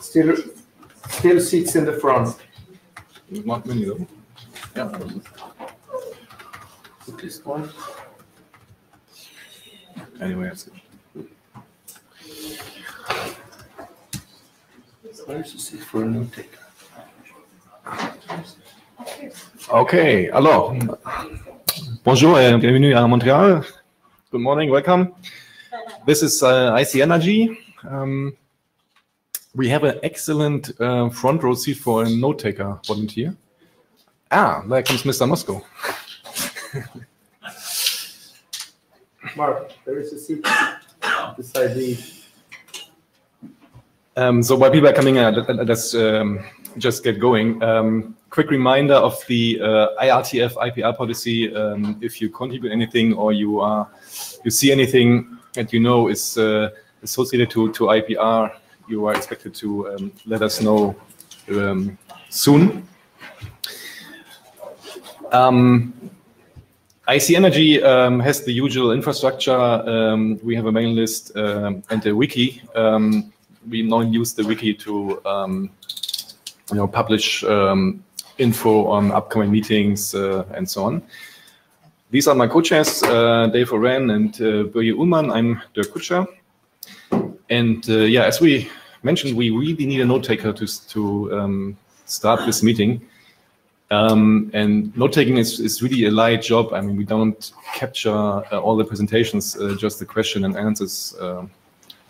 Still seats in the front. Not many though. Yeah. This one. Anyway, that's good. Where's the seat for a note taker? Okay, alors, bonjour et bienvenue à Montréal. Good morning, welcome. This is ICNRG. We have an excellent front row seat for a note taker volunteer. Ah, there comes Mr. Moscow. Mark, there is a seat beside me. So while people are coming in, let's just get going. Quick reminder of the IETF IPR policy. If you contribute anything or you see anything that you know is associated to IPR, you are expected to let us know soon. ICNRG has the usual infrastructure. We have a mailing list and a wiki. We now use the wiki to publish info on upcoming meetings and so on. These are my co-chairs, Dave Oren and Börje Ullmann. I'm Dirk Kutscher. And yeah, as we mentioned, we really need a note taker to start this meeting. And note-taking is really a light job. I mean, we don't capture all the presentations, just the question and answers.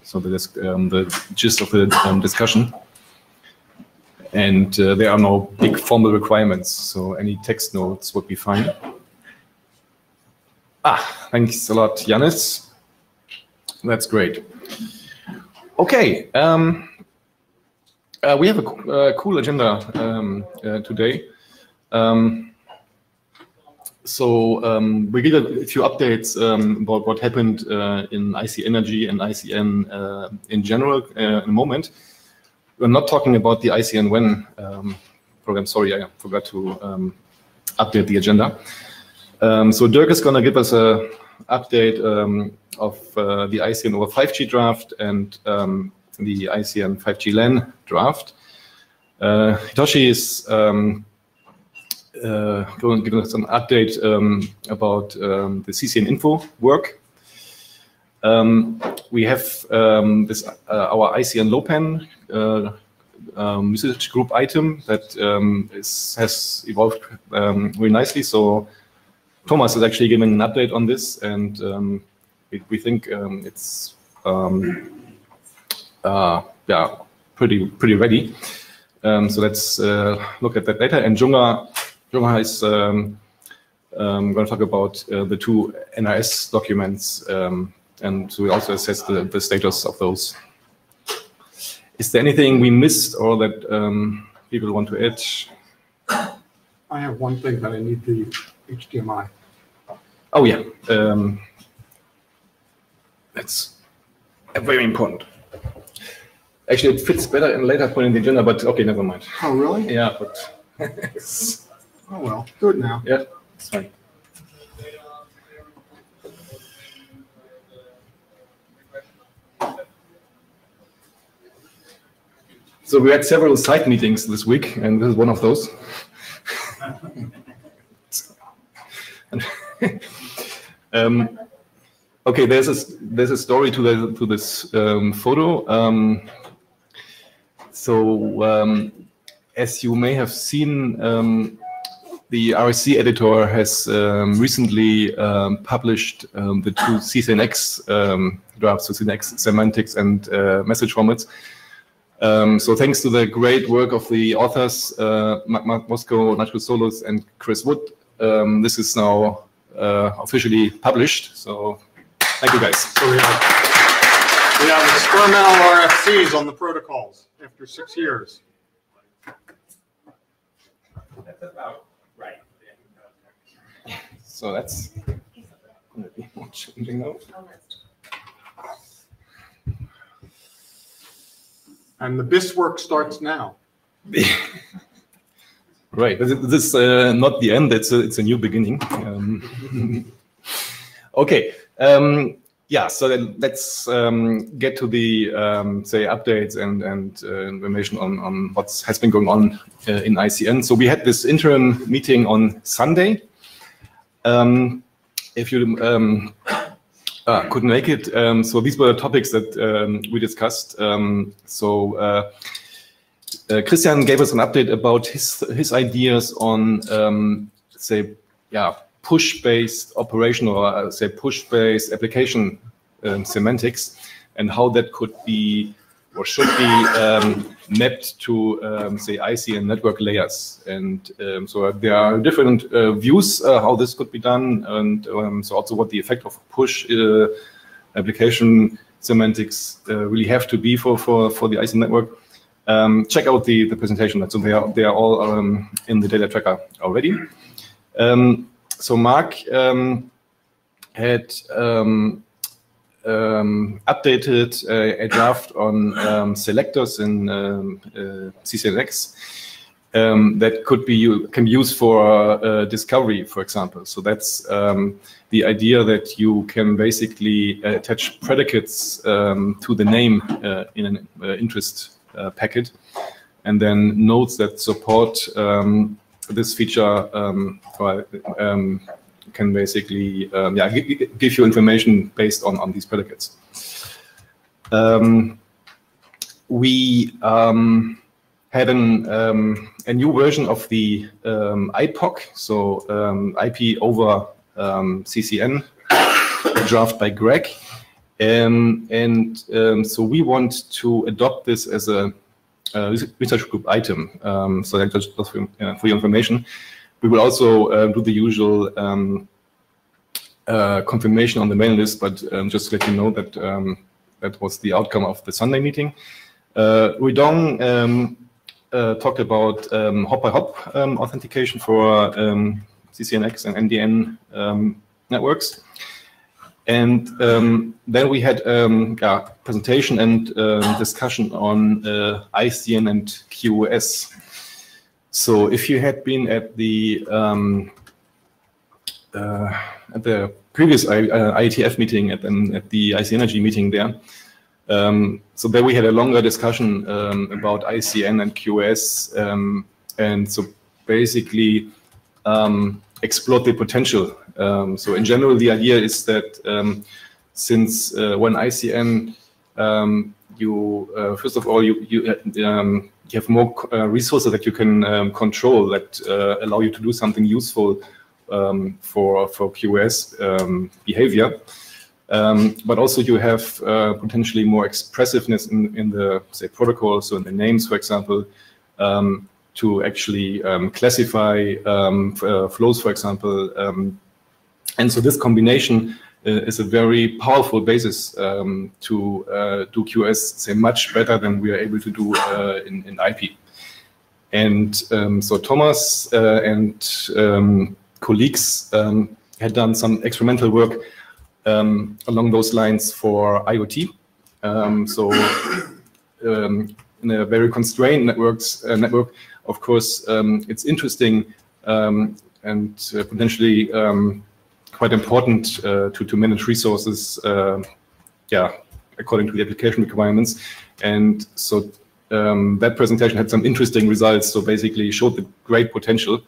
So that's the gist of the discussion. And there are no big formal requirements, so any text notes would be fine. Thanks a lot, Yannis. That's great. Okay, we have a cool agenda today. We give a few updates about what happened in ICNRG and ICN in general in a moment. We're not talking about the ICN-WEN program. Sorry, I forgot to update the agenda. So Dirk is going to give us an update of the ICN over 5G draft and the ICN 5G LAN draft. Hitoshi is going to give us an update about the CCN info work. We have our ICN LoPan usage group item that has evolved very nicely. So Thomas is actually giving an update on this, and we think it's yeah, pretty ready. So let's look at that later. And Junga is going to talk about the two NRS documents, and so we also assess the status of those. Is there anything we missed or that people want to add? I have one thing that I need the HDMI. Oh yeah, that's very important. Actually, it fits better in a later point in the agenda, but okay, never mind. Oh really? Yeah, but oh well, do it now. Yeah, it's fine. So we had several side meetings this week, and this is one of those. Okay, there's a story to this photo. As you may have seen, the RSC editor has recently published the two CCNX drafts, so CCNX semantics and message formats. So thanks to the great work of the authors, Mark Moscow, Nacho Solos, and Chris Wood, this is now officially published. So thank you guys. So we have experimental RFCs on the protocols after 6 years. That's about right. So that's going to be more challenging now. And the BIS work starts now. Right. This is not the end. It's a new beginning. Okay. yeah, so then let's get to the say updates and information on what has been going on in ICN. So we had this interim meeting on Sunday. If you couldn't make it, so these were the topics that we discussed. Christian gave us an update about his ideas on say, yeah, push-based operation, or say push-based application semantics, and how that could be or should be mapped to say ICN network layers. And so there are different views how this could be done, and so also what the effect of push application semantics really have to be for the ICN network. Check out the presentation. So they are all in the data tracker already. So Mark had updated a draft on selectors in CCNX that can be used for discovery, for example. So that's the idea that you can basically attach predicates to the name in an interest packet, and then nodes that support this feature can basically yeah, give you information based on these predicates. We had a new version of the IPOC, so IP over CCN, draft by Greg. So we want to adopt this as a research group item. So that just for your information. We will also do the usual confirmation on the mailing list, but just to let you know that that was the outcome of the Sunday meeting. Ruidong talked about hop-by-hop authentication for CCNX and NDN networks. And then we had yeah, presentation and discussion on ICN and QoS. So if you had been at the previous IETF meeting at the ICNRG meeting there, so there we had a longer discussion about ICN and QoS, and so basically explored the potential. So in general, the idea is that since when ICN, you first of all you have more resources that you can control that allow you to do something useful for QoS behavior, but also you have potentially more expressiveness in the say protocol, so in the names, for example, to actually classify flows, for example. And so this combination is a very powerful basis to do QoS say much better than we are able to do in IP. And so Thomas and colleagues had done some experimental work along those lines for IoT. In a very constrained network, of course, it's interesting and potentially quite important to manage resources, yeah, according to the application requirements. And so that presentation had some interesting results. So basically showed the great potential.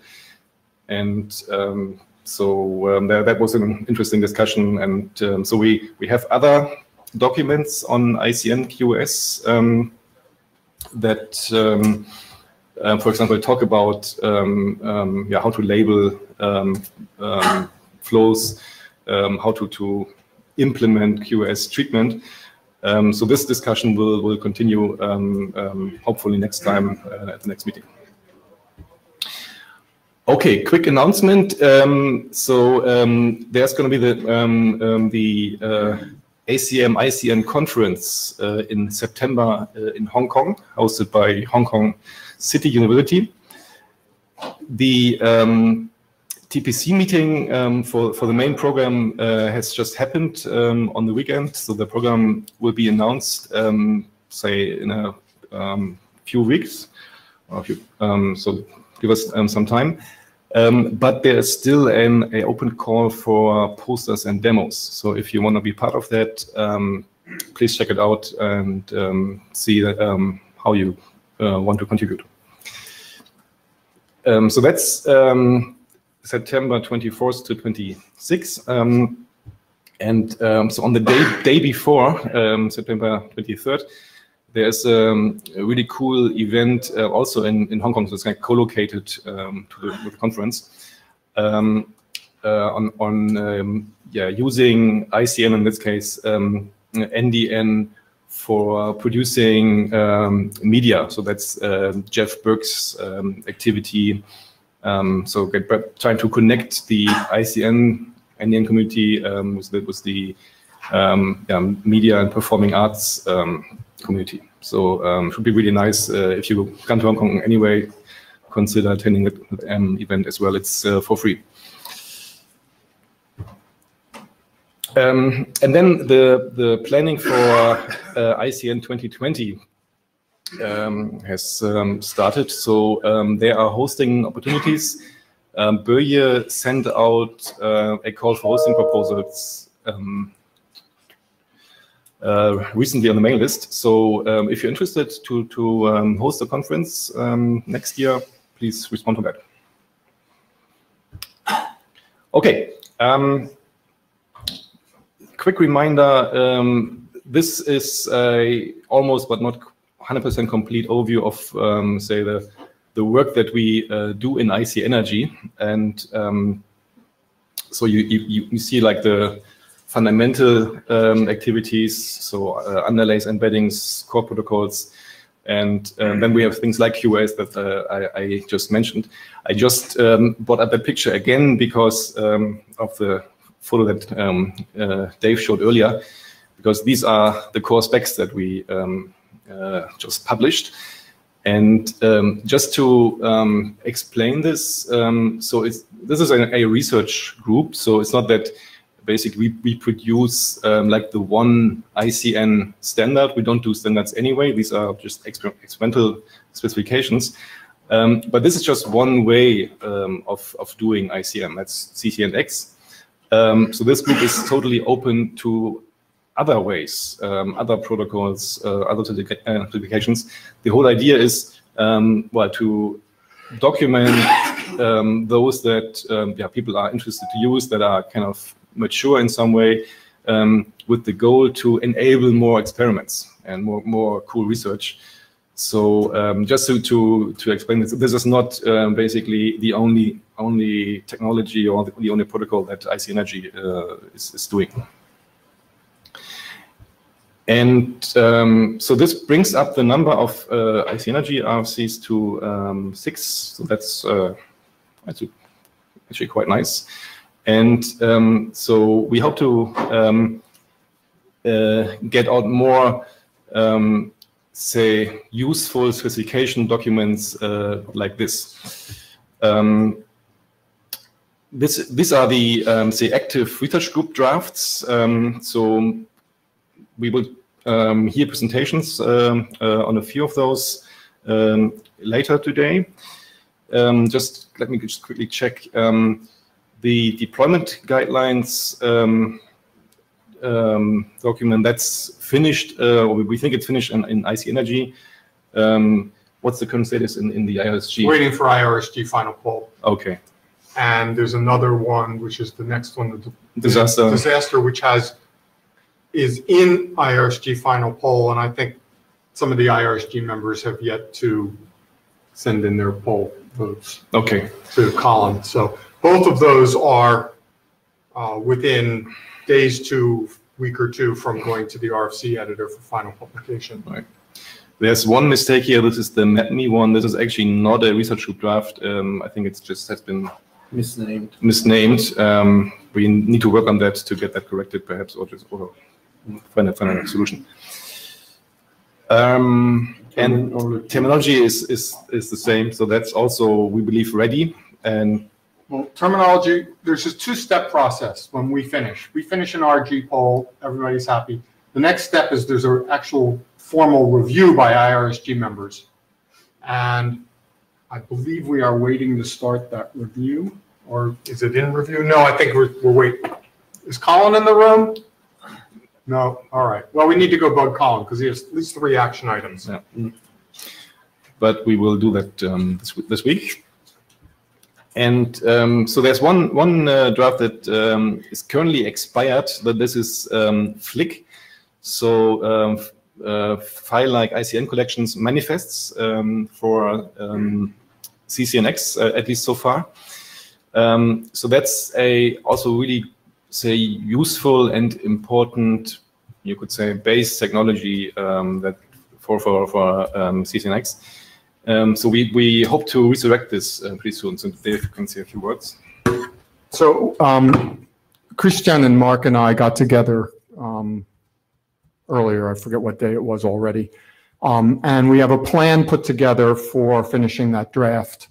And that was an interesting discussion. And so we have other documents on ICN QoS that, for example, talk about yeah, how to label flows, how to implement QoS treatment. So this discussion will continue hopefully next time at the next meeting. Okay, quick announcement. There's going to be the ACM ICN conference in September in Hong Kong, hosted by Hong Kong City University. The TPC meeting for the main program has just happened on the weekend, so the program will be announced, say, in a few weeks. Or so give us some time. But there is still an open call for posters and demos. So if you want to be part of that, please check it out and see how you want to contribute. So that's September 24th to 26th. So on the day before, September 23rd, there's a really cool event also in Hong Kong. So it's kind of co-located to the conference on using ICN, in this case NDN, for producing media. So that's Jeff Burke's activity. So trying to connect the ICN NDN community with the media and performing arts community. So it should be really nice if you come to Hong Kong anyway, consider attending that event as well. It's for free. And then the planning for ICN 2020 has started. So they are hosting opportunities. Böje sent out a call for hosting proposals recently on the mail list. So if you're interested to host a conference next year, please respond to that. Okay. Quick reminder, this is a almost but not 100% complete overview of, say, the work that we do in ICNRG. And so you see like the fundamental activities, so underlays, embeddings, core protocols, and then we have things like QoS that I just mentioned. I just brought up that picture again because of the photo that Dave showed earlier, because these are the core specs that we just published. And just to explain this, so this is a research group, so it's not that basically we produce like the one ICN standard. We don't do standards anyway. These are just experimental specifications. But this is just one way of doing ICM. That's CCNX. So this group is totally open to other ways, other protocols, other certifications. The whole idea is, well, to document those that people are interested to use, that are kind of mature in some way, with the goal to enable more experiments and more cool research. So just to explain this is not basically the only technology or the only protocol that ICNRG is doing. And so this brings up the number of ICNRG RFCs to 6. So that's actually quite nice. And so we hope to get out more say useful specification documents like this. These are the say active research group drafts. So we will hear presentations on a few of those later today. Just let me just quickly check the deployment guidelines document that's finished, or we think it's finished in ICNRG. What's the current status in the IRSG? Waiting for IRSG final poll. Okay. And there's another one, which is the next one, the disaster, which is in IRSG final poll, and I think some of the IRSG members have yet to send in their poll votes. Okay. To Colin. So both of those are within days to week or two from going to the RFC editor for final publication. Right. There's one mistake here. This is the MedMe one. This is actually not a research group draft. I think it's just has been misnamed. We need to work on that to get that corrected, perhaps, or find a solution. And terminology is the same. So that's also, we believe, ready. And well, terminology, there's this two-step process when we finish. We finish an RG poll, everybody's happy. The next step is there's an actual formal review by IRSG members. And I believe we are waiting to start that review, or is it in review? No, I think we're waiting. Is Colin in the room? No. All right. Well, we need to go bug Colin because he has at least 3 action items. Yeah. But we will do that this week. And so there's one draft that is currently expired, but this is Flick. So file like ICN collections manifests for CCNX, at least so far. So that's also really, say, useful and important, you could say, base technology that for CCNX. So we hope to resurrect this pretty soon. So Dave can say a few words. So Christian and Mark and I got together earlier. I forget what day it was already. And we have a plan put together for finishing that draft.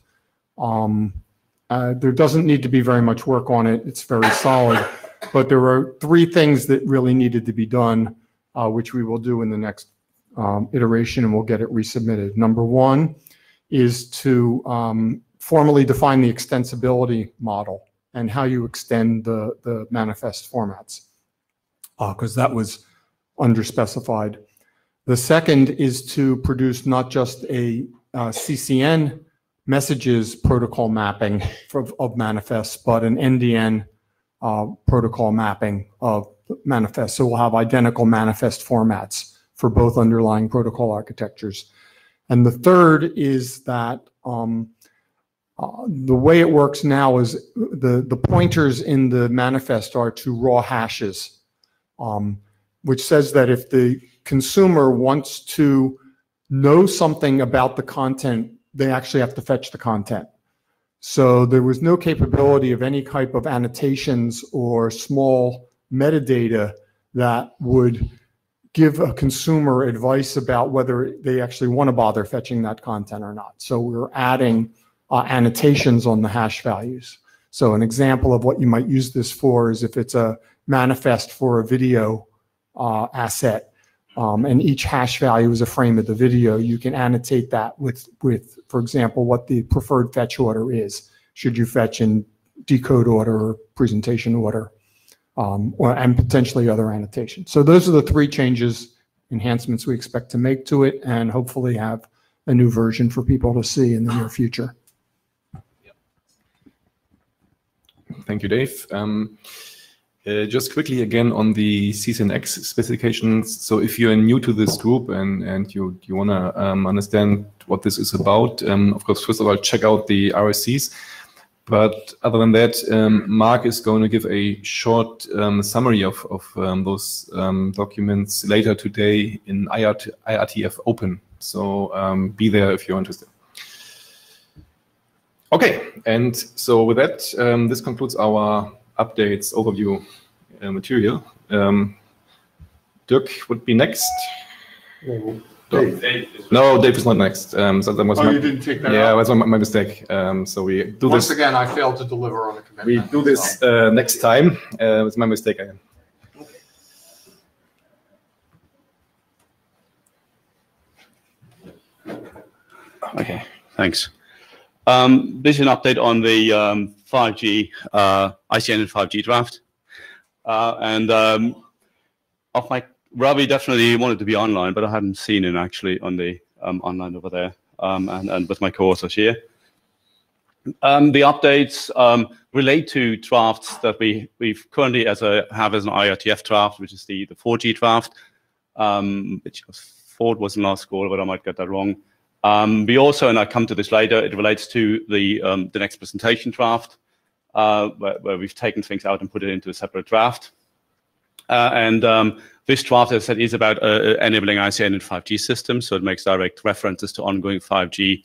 There doesn't need to be very much work on it. It's very solid. But there are 3 things that really needed to be done, which we will do in the next iteration, and we'll get it resubmitted. Number 1 is to formally define the extensibility model and how you extend the manifest formats, because that was underspecified. The second is to produce not just a CCN messages protocol mapping of manifests, but an NDN protocol mapping of manifests. So we'll have identical manifest formats for both underlying protocol architectures. And the third is that the way it works now is the pointers in the manifest are to raw hashes, which says that if the consumer wants to know something about the content, they actually have to fetch the content. So there was no capability of any type of annotations or small metadata that would give a consumer advice about whether they actually want to bother fetching that content or not. So we're adding annotations on the hash values. So an example of what you might use this for is if it's a manifest for a video asset, and each hash value is a frame of the video, you can annotate that with, for example, what the preferred fetch order is. Should you fetch in decode order or presentation order, and potentially other annotations. So those are the 3 changes, enhancements we expect to make to it, and hopefully have a new version for people to see in the near future. Thank you, Dave. Just quickly again on the CCNX specifications. So if you're new to this group and you want to understand what this is about, of course, first of all, check out the RSCs. But other than that, Mark is going to give a short summary of those documents later today in IETF Open. So be there if you're interested. Okay, and so with that, this concludes our updates overview material. Dirk would be next. Dave. No, Dave is not next. So that was you didn't take that out? Yeah, that was my mistake. So we do Once this. again, I failed to deliver on a commitment. We do this next time. It's my mistake again. Okay, thanks. This is an update on the 5G, ICN and 5G draft. Of my Ravi definitely wanted to be online, but I hadn't seen him actually on the online over there, and with my co-authors here. The updates relate to drafts that we've currently have as an IETF draft, which is the 4G draft, which I thought was in last call, but I might get that wrong. We also, and I come to this later, it relates to the next presentation draft, where we've taken things out and put it into a separate draft. This draft, as I said, is about enabling ICN in 5G systems, so it makes direct references to ongoing 5G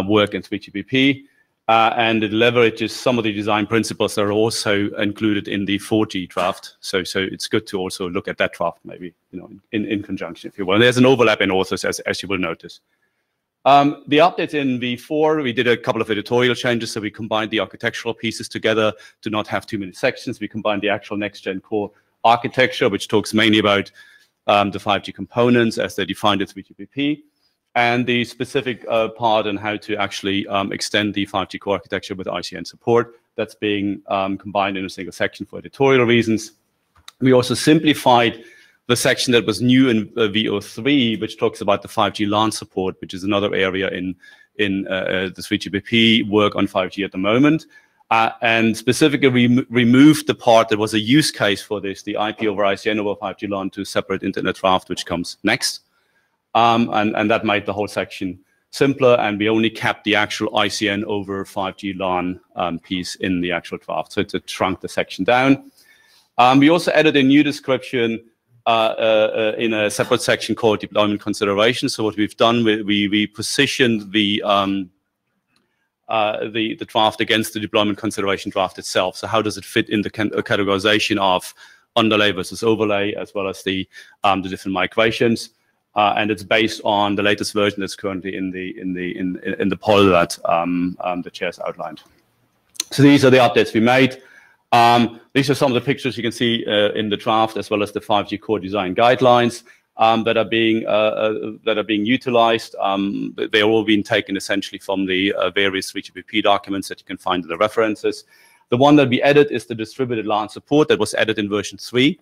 work in 3GPP, and it leverages some of the design principles that are also included in the 4G draft. So it's good to also look at that draft, maybe, in conjunction, if you will. And there's an overlap in authors, as you will notice. The updates in V4, we did a couple of editorial changes, so we combined the architectural pieces together to not have too many sections. We combined the actual next-gen core architecture, which talks mainly about the 5G components as they defined at 3GPP, and the specific part on how to actually extend the 5G core architecture with ICN support. That's being combined in a single section for editorial reasons. We also simplified the section that was new in VO3, which talks about the 5G LAN support, which is another area in the 3GPP work on 5G at the moment. And specifically removed the part that was a use case for this, the IP over ICN over 5G LAN to separate internet draft, which comes next. And that made the whole section simpler, and we only kept the actual ICN over 5G LAN piece in the actual draft. So it shrunk the section down. We also added a new description in a separate section called deployment consideration. So what we've done, we positioned the draft against the deployment consideration draft itself. So how does it fit in the categorization of underlay versus overlay, as well as the different migrations? And it's based on the latest version that's currently in the poll that the chairs outlined. So these are the updates we made. These are some of the pictures you can see in the draft, as well as the 5G core design guidelines that are being utilized. They are all being taken essentially from the various 3GPP documents that you can find in the references. The one that we added is the distributed LAN support that was added in version 3.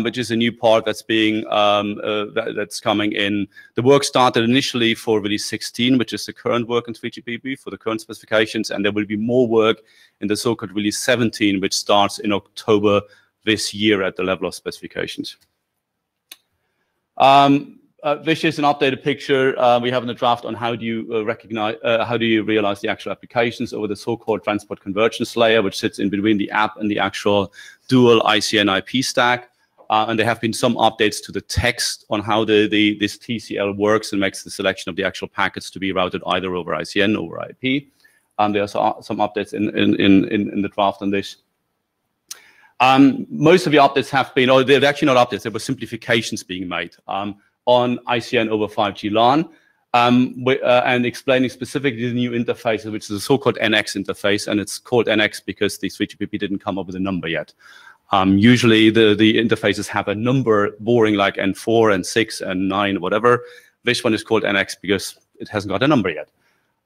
Which is a new part that's being that's coming in. The work started initially for release 16, which is the current work in 3GPP for the current specifications, and there will be more work in the so-called release 17, which starts in October this year at the level of specifications. This is an updated picture we have in the draft on how do you realize the actual applications over the so-called transport convergence layer, which sits in between the app and the actual dual ICN IP stack. And there have been some updates to the text on how this TCL works and makes the selection of the actual packets to be routed either over ICN or over IP. There are some updates in the draft on this. Most of the updates have been, or they're actually not updates, there were simplifications being made on ICN over 5G LAN. And explaining specifically the new interfaces, which is a so-called NX interface, and it's called NX because the 3GPP didn't come up with a number yet. Usually the interfaces have a number boring like N4 and 6 and 9, whatever. This one is called NX because it hasn't got a number yet.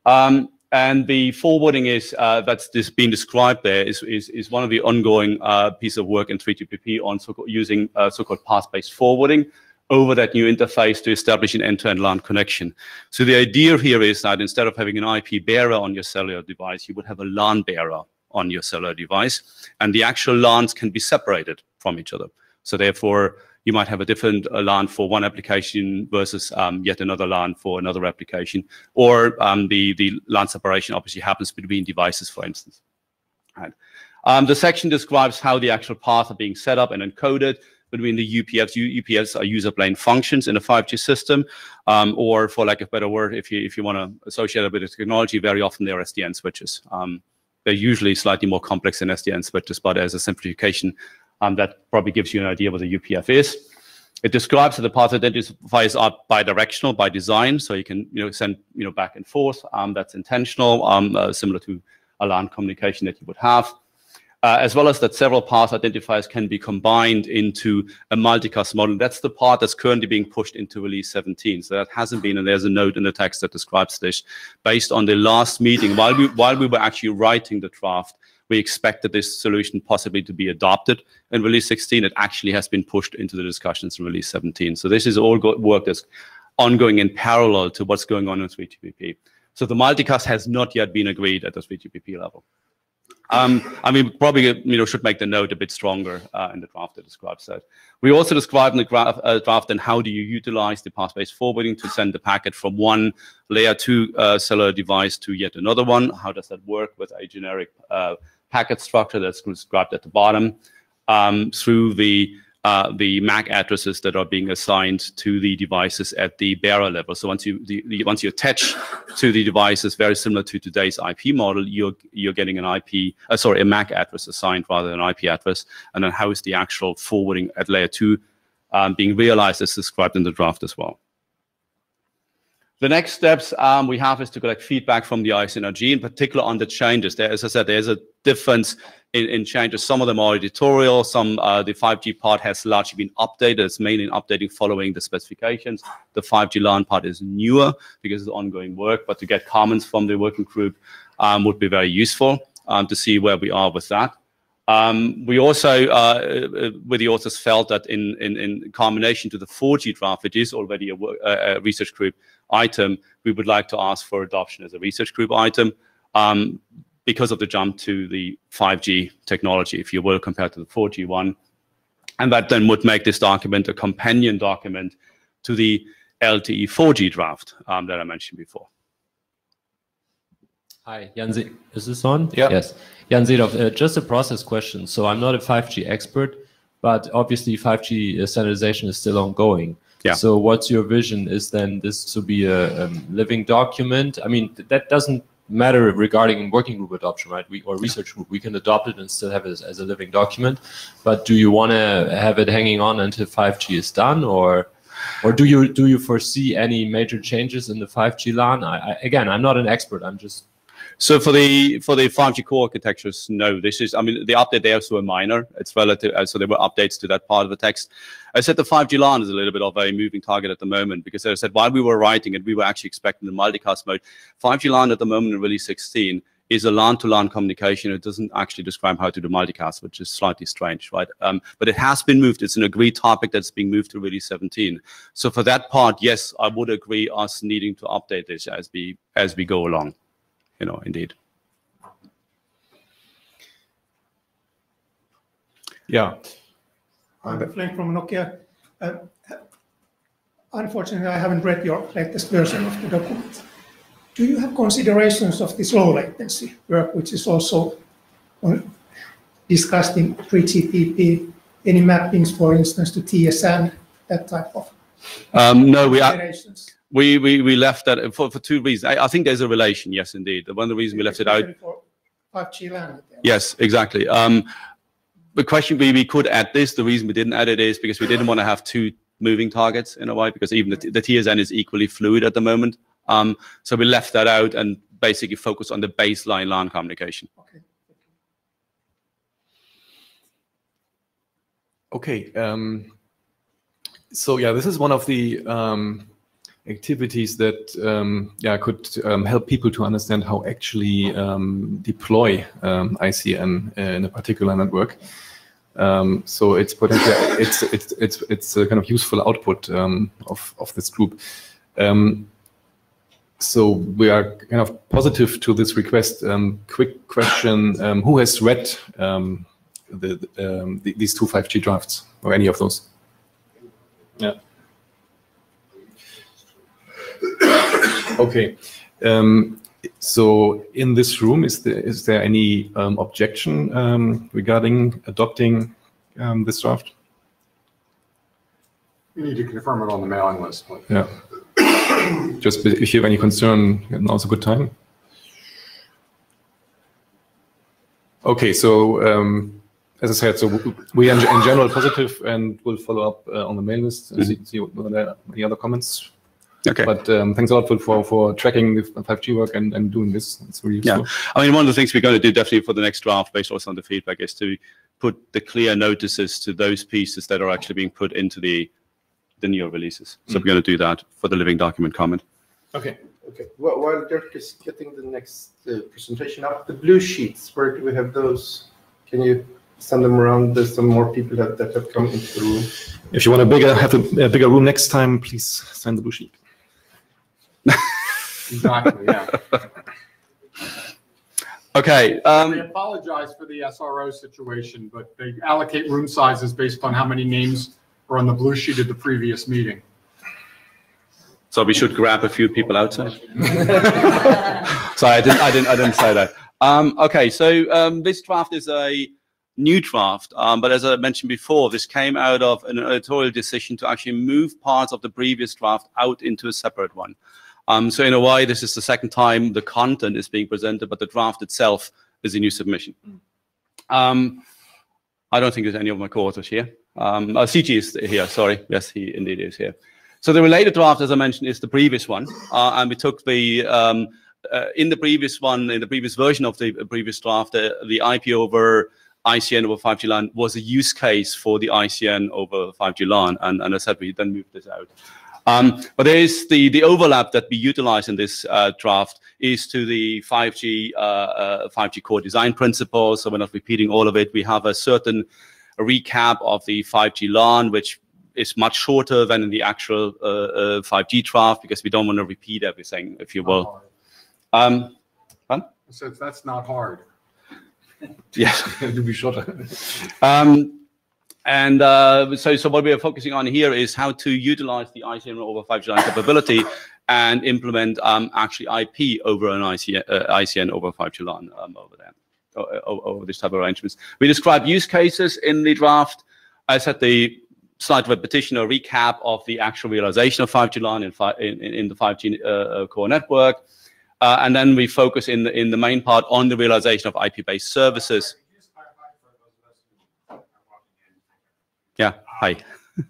And the forwarding is that's being described there is one of the ongoing piece of work in 3GPP on using so-called path-based forwarding over that new interface to establish an end-to-end LAN connection. So the idea here is that instead of having an IP bearer on your cellular device, you would have a LAN bearer on your cellular device, and the actual LANs can be separated from each other. So therefore, you might have a different LAN for one application versus yet another LAN for another application, or the LAN separation obviously happens between devices, for instance. Right. The section describes how the actual paths are being set up and encoded between the UPFs. UPFs are user plane functions in a 5G system, or for lack of a better word, if you want to associate it with the technology, very often they're SDN switches. They're usually slightly more complex than SDN switches, but as a simplification, that probably gives you an idea what the UPF is. It describes that the path identifiers are bidirectional by design, so you can send back and forth. That's intentional, similar to a LAN communication that you would have. As well as that several path identifiers can be combined into a multicast model. That's the part that's currently being pushed into release 17. So that hasn't been, and there's a note in the text that describes this. Based on the last meeting, while we were actually writing the draft, we expected this solution possibly to be adopted in release 16. It actually has been pushed into the discussions in release 17. So this is all work that's ongoing in parallel to what's going on in 3GPP. So the multicast has not yet been agreed at the 3GPP level. I mean, probably should make the note a bit stronger in the draft that describes that. We also described in the draft then how do you utilize the path-based forwarding to send the packet from one layer 2 cellular device to yet another one. How does that work with a generic packet structure that's described at the bottom through the MAC addresses that are being assigned to the devices at the bearer level. So once you attach to the devices, very similar to today's IP model, you're getting an a MAC address assigned rather than an IP address. And then how is the actual forwarding at layer 2 being realized as described in the draft as well. The next steps we have is to collect feedback from the ICNRG, in particular on the changes. There, as I said, there's a difference in changes. Some of them are editorial. Some the 5G part has largely been updated. It's mainly updating following the specifications. The 5G LAN part is newer because it's ongoing work. But to get comments from the working group would be very useful to see where we are with that. We also, with the authors, felt that in combination to the 4G draft, which is already a research group item, we would like to ask for adoption as a research group item because of the jump to the 5G technology, if you will, compared to the 4G one. And that then would make this document a companion document to the LTE 4G draft that I mentioned before. Hi, Jan, is this on? Yeah. Yes. Jan Zedov, just a process question. So I'm not a 5G expert, but obviously 5G standardization is still ongoing. Yeah. So what's your vision? Is then this to be a living document? I mean, that doesn't matter regarding working group adoption, right? Or research group. We can adopt it and still have it as a living document. But do you want to have it hanging on until 5G is done, or do you foresee any major changes in the 5G LAN? Again, I'm not an expert. I'm just. So for the 5G core architectures, no, this is, I mean, the update there was minor. It's relative, so there were updates to that part of the text. I said the 5G LAN is a little bit of a moving target at the moment, because as I said, while we were writing it, we were actually expecting the multicast mode. 5G LAN at the moment in release 16 is a LAN-to-LAN communication. It doesn't actually describe how to do multicast, which is slightly strange, right? But it has been moved. It's an agreed topic that's being moved to release 17. So for that part, yes, I would agree us needing to update this as we go along. You know, indeed. Yeah. I'm Frank from Nokia. Unfortunately, I haven't read your latest version of the document. Do you have considerations of this low latency work, which is also discussed in 3GPP? Any mappings, for instance, to TSN, that type of no, considerations? We left that for two reasons. I think there's a relation, yes, indeed. One of the reasons we left it out. For 5G LAN. Yes, exactly. The question we could add this. The reason we didn't add it is because we didn't want to have two moving targets in a way, because even the TSN is equally fluid at the moment. So we left that out and basically focused on the baseline LAN communication. Okay. So yeah, this is one of the activities that could help people to understand how actually deploy ICN in a particular network. So it's potentially it's a kind of useful output of this group. So we are kind of positive to this request. Quick question: who has read these two 5G drafts, or any of those? Yeah. Okay. So in this room, is there any objection regarding adopting this draft? We need to confirm it on the mailing list. Yeah. Just if you have any concern, now's a good time. Okay, so as I said, so we are in general positive, and we'll follow up on the mail list. See whether there are any other comments. Okay. But thanks a lot for tracking the 5G work and doing this. It's really useful. Yeah. I mean, one of the things we're going to do definitely for the next draft, based also on the feedback, is to put the clear notices to those pieces that are actually being put into the newer releases. So we're going to do that for the living document comment. Okay. Okay. Well, while Dirk is getting the next presentation up, the blue sheets, where do we have those? Can you send them around? There's some more people that have come into the room. If you want have a bigger room next time, please sign the blue sheet. Exactly, yeah. Okay. I apologize for the SRO situation, but they allocate room sizes based on how many names are on the blue sheet of the previous meeting. So we should grab a few people outside. Sorry, I didn't say that. Okay, so this draft is a new draft, but as I mentioned before, this came out of an editorial decision to actually move parts of the previous draft out into a separate one. So in a way, this is the second time the content is being presented, but the draft itself is a new submission. I don't think there's any of my co-authors here. CG is here, sorry. Yes, he indeed is here. So the related draft, as I mentioned, is the previous one. And we took the in the previous one, in the previous version of the previous draft, the IP over ICN over 5G LAN was a use case for the ICN over 5G LAN, and as I said, we then moved this out. But there is the overlap that we utilize in this draft is to the 5G core design principles. So we're not repeating all of it. We have a certain recap of the 5G LAN, which is much shorter than in the actual 5G draft, because we don't want to repeat everything, if you will. So that's not hard. Yes. To be shorter. So what we are focusing on here is how to utilize the ICN over 5G LAN capability and implement actually IP over an ICN over 5G LAN over there, over this type of arrangements. We describe use cases in the draft. I said the slight repetition or recap of the actual realization of 5G LAN in the 5G core network. And then we focus in the main part on the realization of IP-based services. Yeah, hi.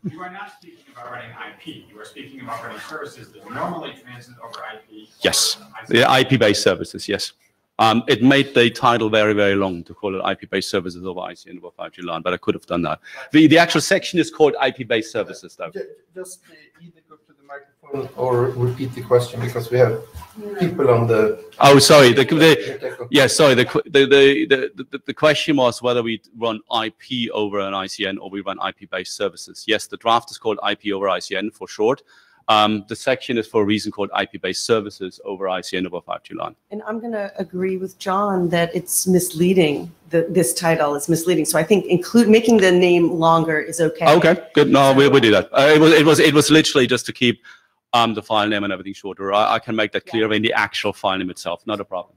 You are not speaking about running IP. You are speaking about running services that normally transit over IP. Yes, the IP-based services, yes. It made the title very, very long to call it IP-based services over ICN over 5G LAN, but I could have done that. The actual section is called IP-based services, though. Just either go to the microphone or repeat the question, because we have people on the. Oh, sorry. Yeah, sorry. The question was whether we run IP over an ICN or we run IP-based services. Yes, the draft is called IP over ICN for short. The section is for a reason called IP-based services over ICN over 5G LAN. And I'm going to agree with John that it's misleading. This title is misleading. So I think making the name longer is okay. Okay, good. No, we do that. It was literally just to keep the file name and everything shorter. I can make that clear in the actual file name itself. Not a problem.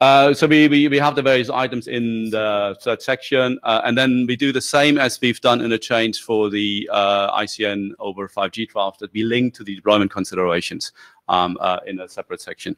So we have the various items in the third section, and then we do the same as we've done in a change for the ICN over 5G draft, that we link to the deployment considerations in a separate section.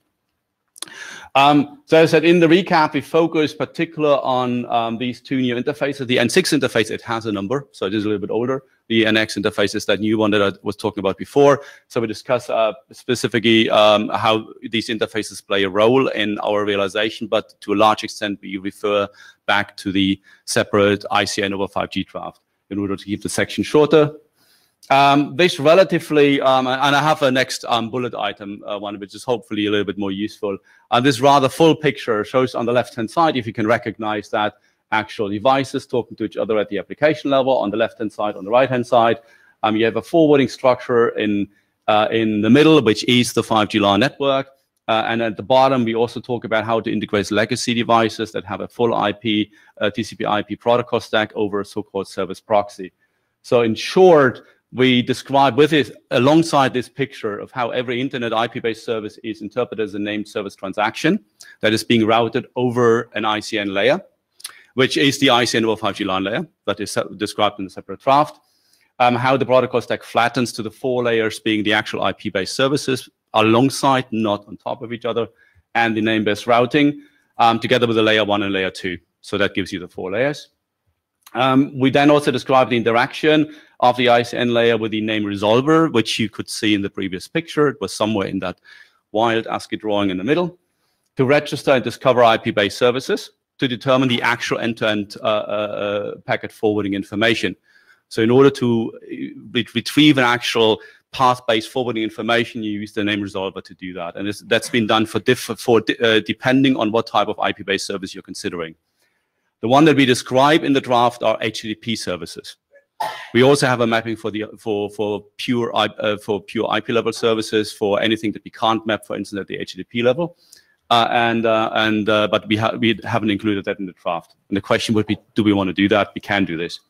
So as I said, in the recap, we focus particular on these two new interfaces. The N6 interface, it has a number, so it is a little bit older. The NX interface is that new one that I was talking about before. So we discuss specifically how these interfaces play a role in our realization, but to a large extent, we refer back to the separate ICN over 5G draft in order to keep the section shorter. This relatively, and I have a next bullet item, one which is hopefully a little bit more useful. This rather full picture shows on the left-hand side, if you can recognize that, actual devices talking to each other at the application level on the left-hand side, on the right-hand side. You have a forwarding structure in the middle, which is the 5G LAN network. And at the bottom, we also talk about how to integrate legacy devices that have a full IP, TCP/IP protocol stack over a so-called service proxy. So in short, we describe with it, alongside this picture of how every internet IP-based service is interpreted as a named service transaction that is being routed over an ICN layer, which is the ICN over 5G LAN layer that is described in the separate draft. How the protocol stack flattens to the 4 layers being the actual IP-based services alongside, not on top of each other, and the name-based routing together with the layer 1 and layer 2. So that gives you the 4 layers. We then also describe the interaction of the ICN layer with the name resolver, which you could see in the previous picture. It was somewhere in that wild ASCII drawing in the middle, to register and discover IP-based services, to determine the actual end-to-end packet forwarding information. So in order to retrieve an actual path-based forwarding information, you use the name resolver to do that. And that's been done depending on what type of IP-based service you're considering. The one that we describe in the draft are HTTP services. We also have a mapping for pure IP level services for anything that we can't map, for instance, at the HTTP level. But we haven't included that in the draft. And the question would be, do we want to do that? We can do this.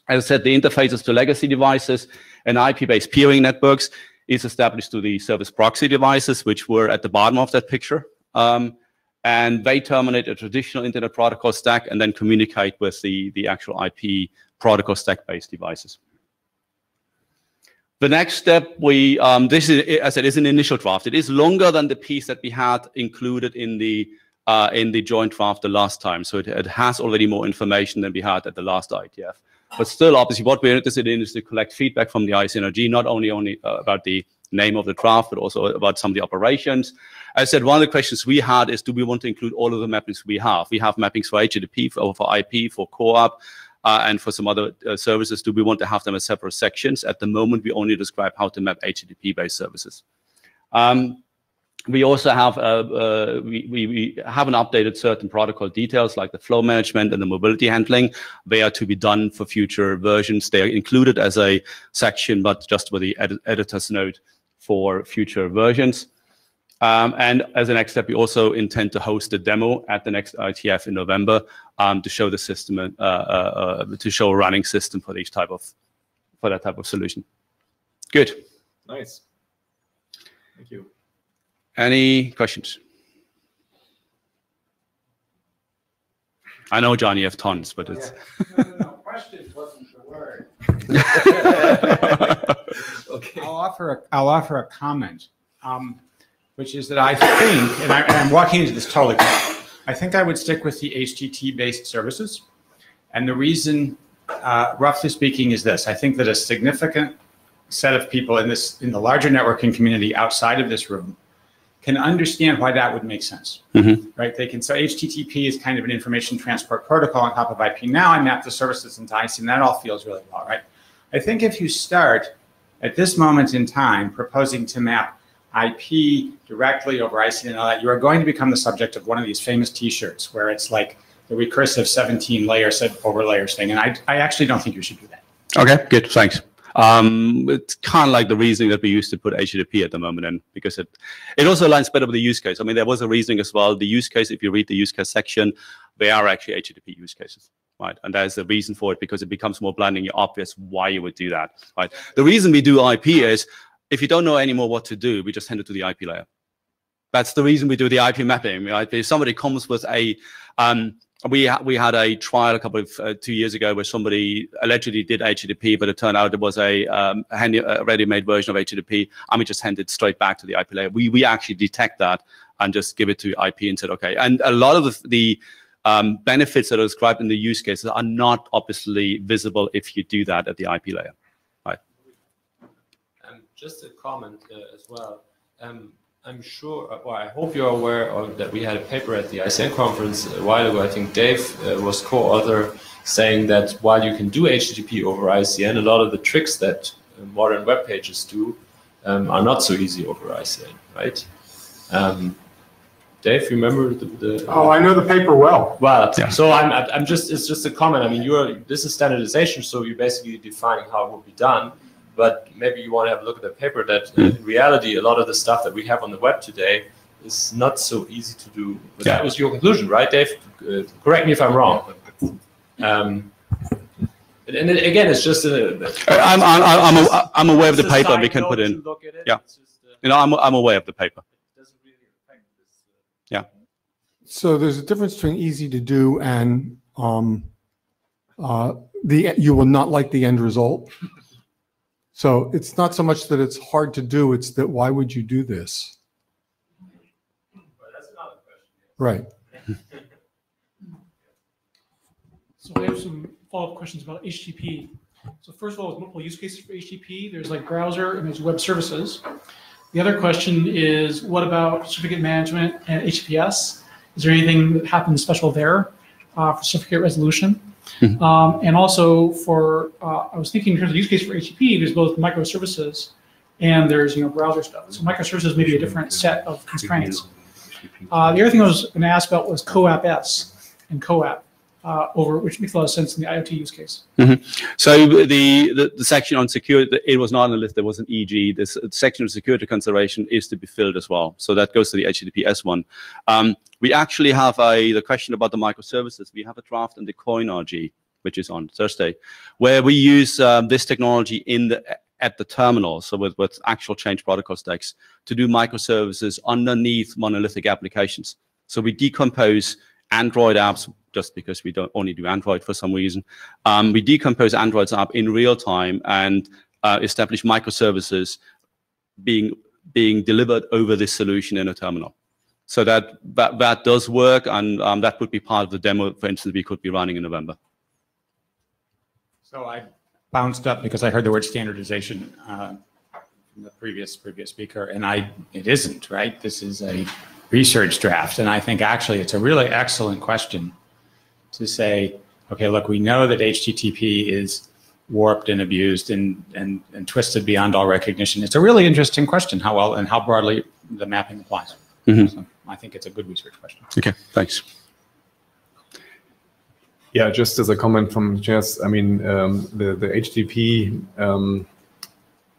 As I said, the interfaces to legacy devices and IP-based peering networks is established to the service proxy devices, which were at the bottom of that picture. And they terminate a traditional internet protocol stack and then communicate with the actual IP protocol stack-based devices. The next step, this is, as I said, is an initial draft. It is longer than the piece that we had included in the joint draft the last time. So it has already more information than we had at the last IETF. But still, obviously, what we're interested in is to collect feedback from the ICNRG, not only about the name of the draft, but also about some of the operations. As I said, one of the questions we had is, do we want to include all of the mappings we have? We have mappings for HTTP, for IP, for CoAP, and for some other services. Do we want to have them as separate sections? At the moment, we only describe how to map HTTP-based services. We also have we haven't updated certain protocol details like the flow management and the mobility handling. They are to be done for future versions. They are included as a section, but just with the editor's note for future versions. And as a next step, we also intend to host a demo at the next IETF in November to show the system, to show a running system for each type of that type of solution. Good. Nice. Thank you. Any questions? I know, John, you have tons, but it's... No, questions wasn't the word. Okay. I'll offer a comment, which is that I think, and I'm walking into this totally, I think I would stick with the HTTP-based services. And the reason, roughly speaking, is this. I think that a significant set of people in the larger networking community outside of this room can understand why that would make sense, right? They can say HTTP is kind of an information transport protocol on top of IP. Now I map the services into IC, and that all feels really well, right? I think if you start at this moment in time proposing to map IP directly over IC and all that, you are going to become the subject of one of these famous T-shirts where it's like the recursive 17 layers over layers thing, and I actually don't think you should do that. Okay, good, thanks. It's kind of like the reasoning that we used to put HTTP at the moment in, because it also aligns better with the use case. I mean, there was a reasoning as well. The use case, if you read the use case section, they are actually HTTP use cases, right? And there's the reason for it, because it becomes more blindingly obvious why you would do that, right? The reason we do IP is, if you don't know anymore what to do, we just hand it to the IP layer. That's the reason we do the IP mapping, right? If somebody comes with a... we had a trial a couple of 2 years ago where somebody allegedly did HTTP, but it turned out it was a ready-made version of HTTP, and we just handed it straight back to the IP layer. We actually detect that and just give it to IP and said, okay. And a lot of the benefits that are described in the use cases are not obviously visible if you do that at the IP layer, right? Just a comment as well. I'm sure, well, I hope you're aware that we had a paper at the ICN conference a while ago. I think Dave was co-author, saying that while you can do HTTP over ICN, a lot of the tricks that modern web pages do are not so easy over ICN, right? Dave, remember the Oh, I know the paper well. Well, yeah. So I'm just, it's just a comment. I mean, this is standardization, so you're basically defining how it will be done. But maybe you want to have a look at the paper that in reality, a lot of the stuff that we have on the web today is not so easy to do. But that was your conclusion, right, Dave? Correct me if I'm wrong. And then again, it's just I'm aware of the paper we can put in. Yeah, you know, I'm aware of the paper. Yeah. So there's a difference between easy to do and you will not like the end result. So it's not so much that it's hard to do, it's that why would you do this? Well, that's another question. Right. So we have some follow-up questions about HTTP. So first of all, there's multiple use cases for HTTP. There's like browser and there's web services. The other question is, what about certificate management and HTTPS? Is there anything that happens special there for certificate resolution? And also for, I was thinking in terms of use case for HTTP, there's both microservices and there's, browser stuff. So microservices may be a different set of constraints. The other thing I was going to ask about was CoAP-S and CoAP, which makes a lot of sense in the IoT use case. So the section on security, it was not on the list, there was an EG. This section of security consideration is to be filled as well. So that goes to the HTTPS one. We actually have the question about the microservices. We have a draft in the CoinRG, which is on Thursday, where we use this technology at the terminal, so with actual change protocol stacks, to do microservices underneath monolithic applications. So we decompose Android apps, just because we don't only do Android for some reason. We decompose Android's app in real time and establish microservices being delivered over this solution in a terminal. So that does work, and that would be part of the demo, for instance, we could be running in November. So I bounced up because I heard the word standardization from the previous speaker, and it isn't, right? This is a research draft, and I think actually it's a really excellent question to say, okay, look, we know that HTTP is warped and abused and twisted beyond all recognition. It's a really interesting question, how well and how broadly the mapping applies. So I think it's a good research question. Okay, thanks. Yeah, just as a comment from Jess, I mean, the HTTP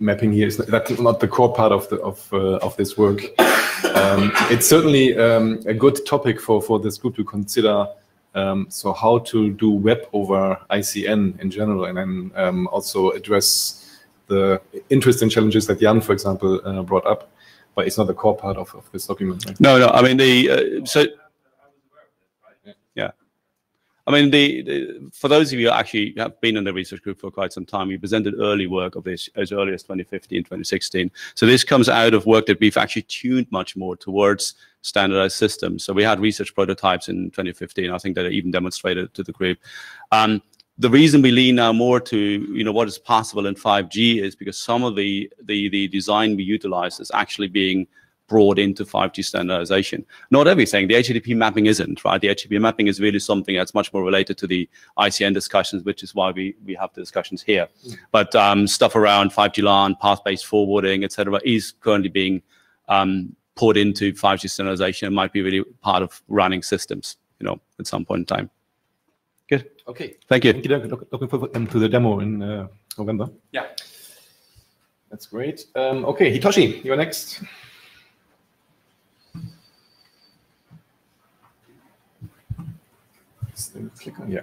mapping here is not the core part of this work. It's certainly a good topic for this group to consider. So how to do web over ICN in general, and then also address the interesting challenges that Jan, for example, brought up. But it's not the core part of this document. Right? No, I mean yeah. I mean, for those of you who actually have been in the research group for quite some time, we presented early work of this as early as 2015, 2016. So this comes out of work that we've actually tuned much more towards standardized systems. So we had research prototypes in 2015. I think that I even demonstrated to the group. The reason we lean now more to what is possible in 5G is because some of the design we utilize is actually being brought into 5G standardization. Not everything. The HTTP mapping isn't, right? The HTTP mapping is really something that's much more related to the ICN discussions, which is why we have the discussions here. But stuff around 5G LAN, path-based forwarding, etc., is currently being put into 5G standardization and might be really part of running systems, at some point in time. Good. Okay. Thank you. Thank you. Looking forward to the demo in November. Yeah. That's great. Okay, Hitoshi, you're next. Click on, yeah.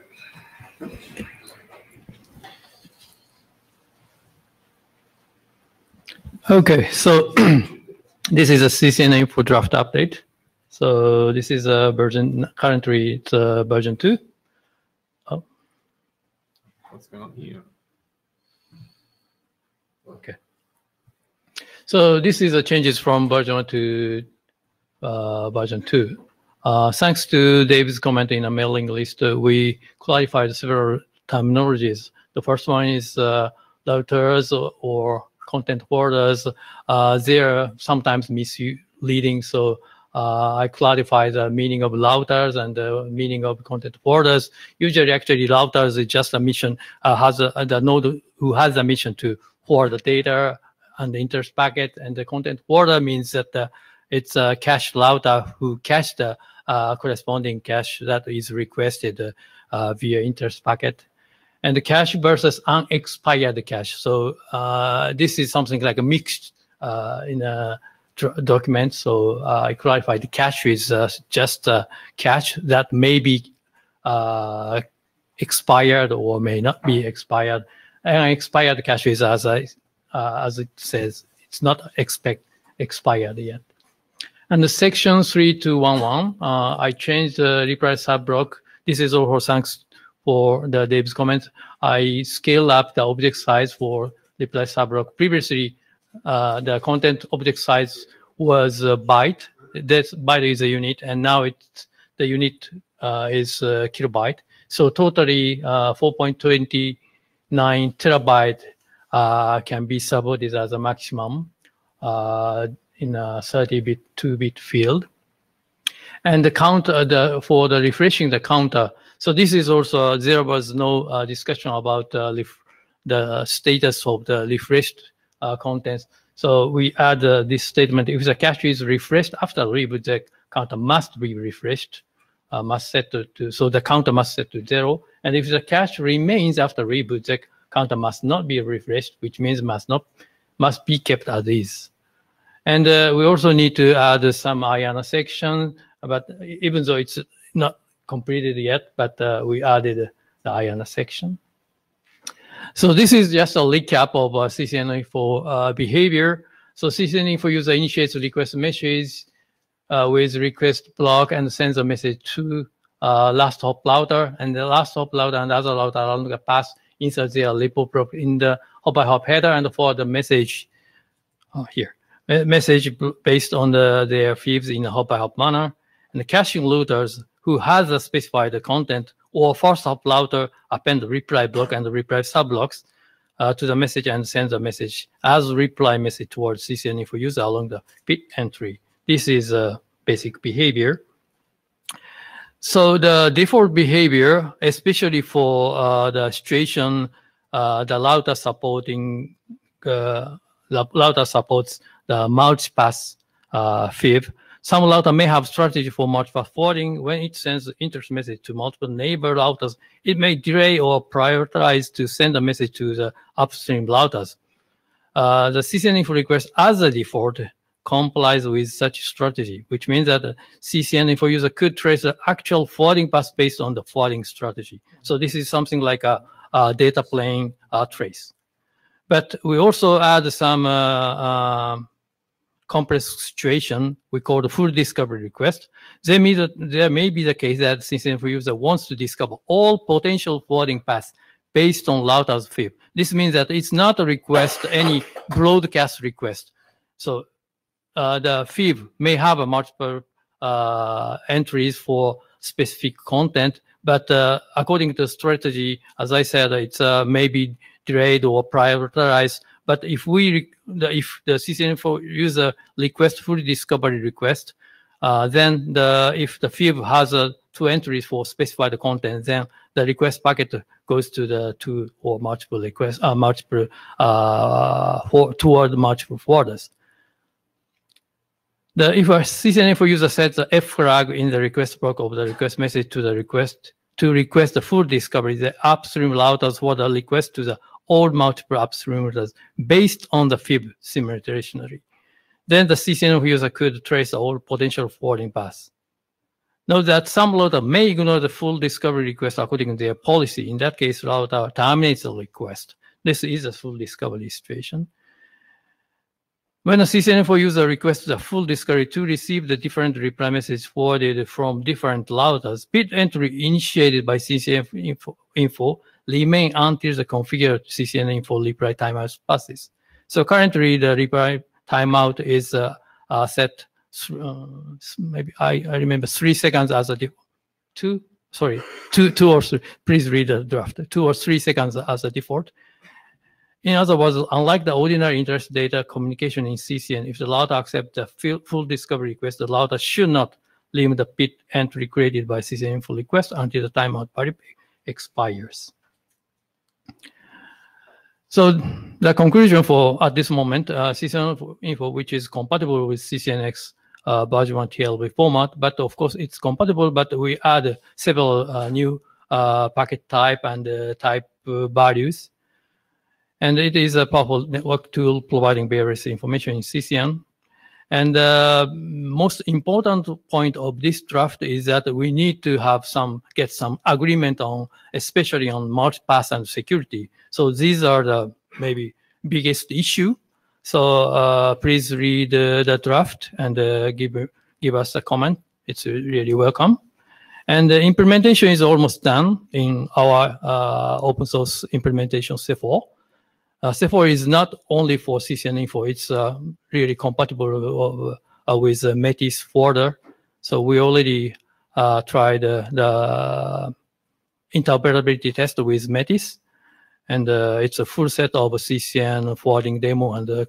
Okay, so this is a CCNA for draft update. So this is a version, currently it's version 2. Oh. What's going on here? Okay. So this is a changes from version 1 to version 2. Thanks to Dave's comment in a mailing list, we clarified several terminologies. The first one is routers or content holders. They are sometimes misleading, so I clarified the meaning of routers and the meaning of content holders. Usually, actually, routers is just a mission, the node who has a mission to hold the data and the interest packet, and the content holder means that it's a cache router who cache the corresponding cache that is requested via interest packet. And the cache versus unexpired cache. So this is something like a mixed in a document. So I clarified the cache is just a cache that may be expired or may not be expired. And expired cache is, as it says, it's not expired yet. And the section 3211, I changed the reply sub-block. This is also thanks for Dave's comment. I scale up the object size for reply sub-block. Previously, the content object size was a byte. That byte is a unit, and now the unit is a kilobyte. So totally 4.29 terabyte can be supported as a maximum in a 30-bit, 2-bit field. And the counter, for the refreshing the counter, so this is also, there was no discussion about the status of the refreshed contents. So we add this statement: if the cache is refreshed after reboot, the counter must be refreshed, must set to, so the counter must set to 0. And if the cache remains after reboot, the counter must not be refreshed, which means must be kept as is. And we also need to add some IANA section, but even though it's not completed yet, but we added the IANA section. So this is just a recap of CCNA for behavior. So CCNA for user initiates request message with request block and sends a message to last hop router, and the last hop router and other router along the path insert their repo prop in the hop by hop header and for the message here. Message based on their fields in a hop by hop manner, and the caching routers who has a specified content or first hop router append the reply block and the reply sub blocks to the message and send the message as reply message towards CCN info user along the bit entry. This is a basic behavior. So the default behavior, especially for the situation, the router supporting the router supports the multipath FIB. Some router may have strategy for multipath forwarding. When it sends the interest message to multiple neighbor routers, it may delay or prioritize to send a message to the upstream routers. The CCN info request as a default complies with such strategy, which means that the CCN info user could trace the actual forwarding path based on the forwarding strategy. So this is something like a data plane trace. But we also add some complex situation we call the full discovery request. There may be the case that CCN info user wants to discover all potential forwarding paths based on router's FIB. This means that it's not a request, any broadcast request. So the FIB may have a multiple entries for specific content, but according to the strategy, as I said, it's maybe delayed or prioritized. But if the CCN info user request full discovery request, then if the FIB has 2 entries for specified content, then the request packet goes to the 2 or multiple requests, toward multiple forwarders. If a CCN info user sets the F flag in the request block of the request message to the request to request the full discovery, the upstream routers forward the request to the all multiple upstream routers based on the FIB simultaneously. Then the CCN info user could trace all potential forwarding paths. Note that some router may ignore the full discovery request according to their policy. In that case, router terminates the request. This is a full discovery situation. When a CCN info user requests a full discovery to receive the different reply message forwarded from different routers, bit entry initiated by CCN info remain until the configured CCN info reply timeout passes. So currently, the reply timeout is set. Maybe I remember 3 seconds as a two or three. Please read the draft. 2 or 3 seconds as a default. In other words, unlike the ordinary interest data communication in CCN, if the router accepts the full discovery request, the router should not limit the bit entry created by CCN info request until the timeout period expires. So the conclusion for at this moment, CCN info, which is compatible with CCNX version 1 TLB format, but of course it's compatible, but we add several new packet type and type values. And it is a powerful network tool providing various information in CCN. And the most important point of this draft is that we need to have get some agreement on, especially on multipath and security. So these are the maybe biggest issue. So please read the draft and give us a comment. It's really welcome. And the implementation is almost done in our open source implementation CEFOR. CEFOR is not only for CCN info, it's really compatible with Metis forwarder. So we already tried the interoperability test with Metis, and it's a full set of CCN forwarding demo and the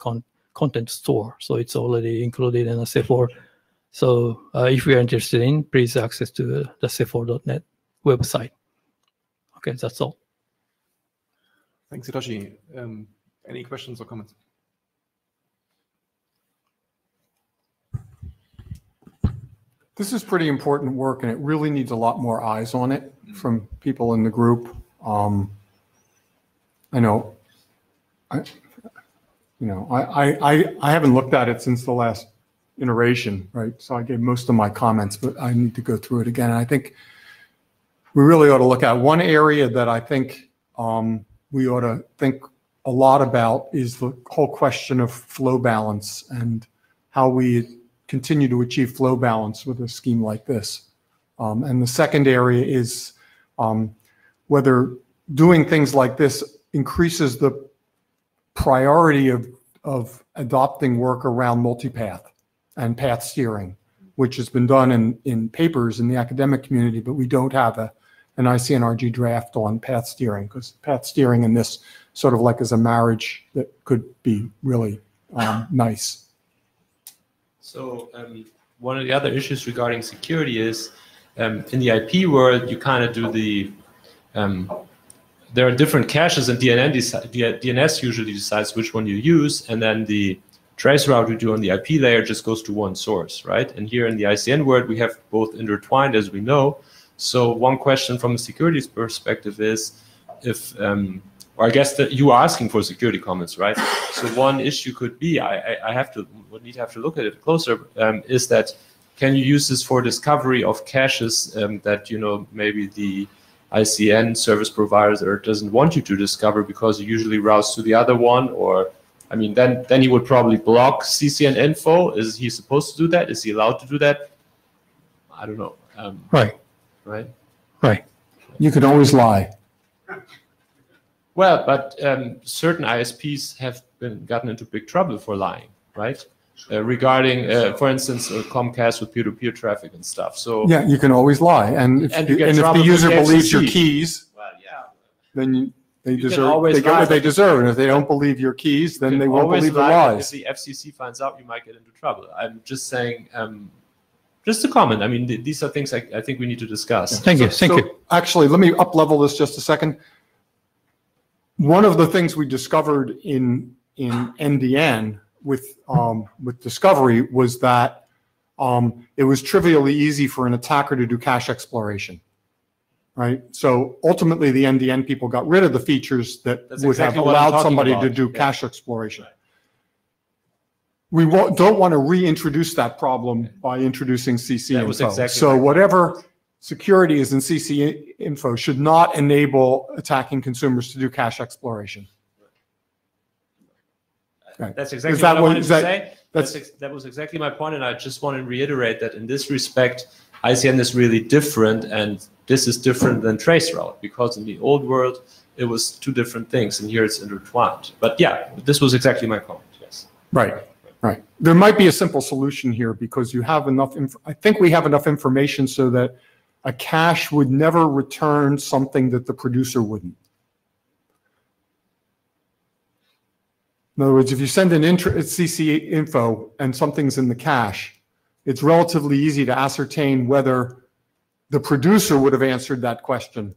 content store. So it's already included in the CEFOR. So if you are interested in, please access to the CEFOR.net website. Okay, that's all. Thanks, Hitoshi. Any questions or comments? This is pretty important work, and it really needs a lot more eyes on it from people in the group. I know, I haven't looked at it since the last iteration, right? So I gave most of my comments, but I need to go through it again. And I think we really ought to look at one area that I think we ought to think a lot about is the whole question of flow balance and how we continue to achieve flow balance with a scheme like this. And the second area is whether doing things like this increases the priority of adopting work around multipath and path steering, which has been done in papers in the academic community, but we don't have an ICNRG draft on path steering, because path steering in this sort of like is a marriage that could be really nice. So one of the other issues regarding security is in the IP world, you kind of do the, there are different caches, and DNS usually decides which one you use, and then the trace route you do on the IP layer just goes to one source, right? And here in the ICN world, we have both intertwined, as we know. So one question from a security perspective is if, or I guess that you are asking for security comments, right? So one issue could be, would need to have to look at it closer, is that can you use this for discovery of caches that, you know, maybe the ICN service provider doesn't want you to discover because you usually routes to the other one? Or, I mean, then he would probably block CCN info. Is he supposed to do that? Is he allowed to do that? I don't know. Right. Right? Right. You can always lie. Well, but certain ISPs have gotten into big trouble for lying, right? Regarding, for instance, Comcast with peer-to-peer traffic and stuff. So yeah, you can always lie, and if the user believes your keys, well, yeah, then they You can deserve always they get lie, what they but deserve, and if they don't believe your keys, then they won't always believe the lie, but lies. If the FCC finds out, you might get into trouble. I'm just saying, just a comment. I mean, these are things I think we need to discuss. Thank you. Thank you. Actually, let me up-level this just a second. One of the things we discovered in NDN with discovery was that it was trivially easy for an attacker to do cache exploration, right? So ultimately, the NDN people got rid of the features that That's would exactly have what I'm allowed talking somebody about. to do Yeah. cache exploration. We don't want to reintroduce that problem by introducing CC That was info. exactly So right. whatever security is in CC info should not enable attacking consumers to do cache exploration. Right. That's exactly Is that what I what- wanted is to that- say. that's- That was exactly my point, and I just want to reiterate that in this respect, ICN is really different, and this is different than traceroute, because in the old world, it was two different things, and here it's intertwined. But yeah, this was exactly my comment, yes. Right, right. There might be a simple solution here because you have enough, I think we have enough information so that a cache would never return something that the producer wouldn't. In other words, if you send an CC info and something's in the cache, it's relatively easy to ascertain whether the producer would have answered that question.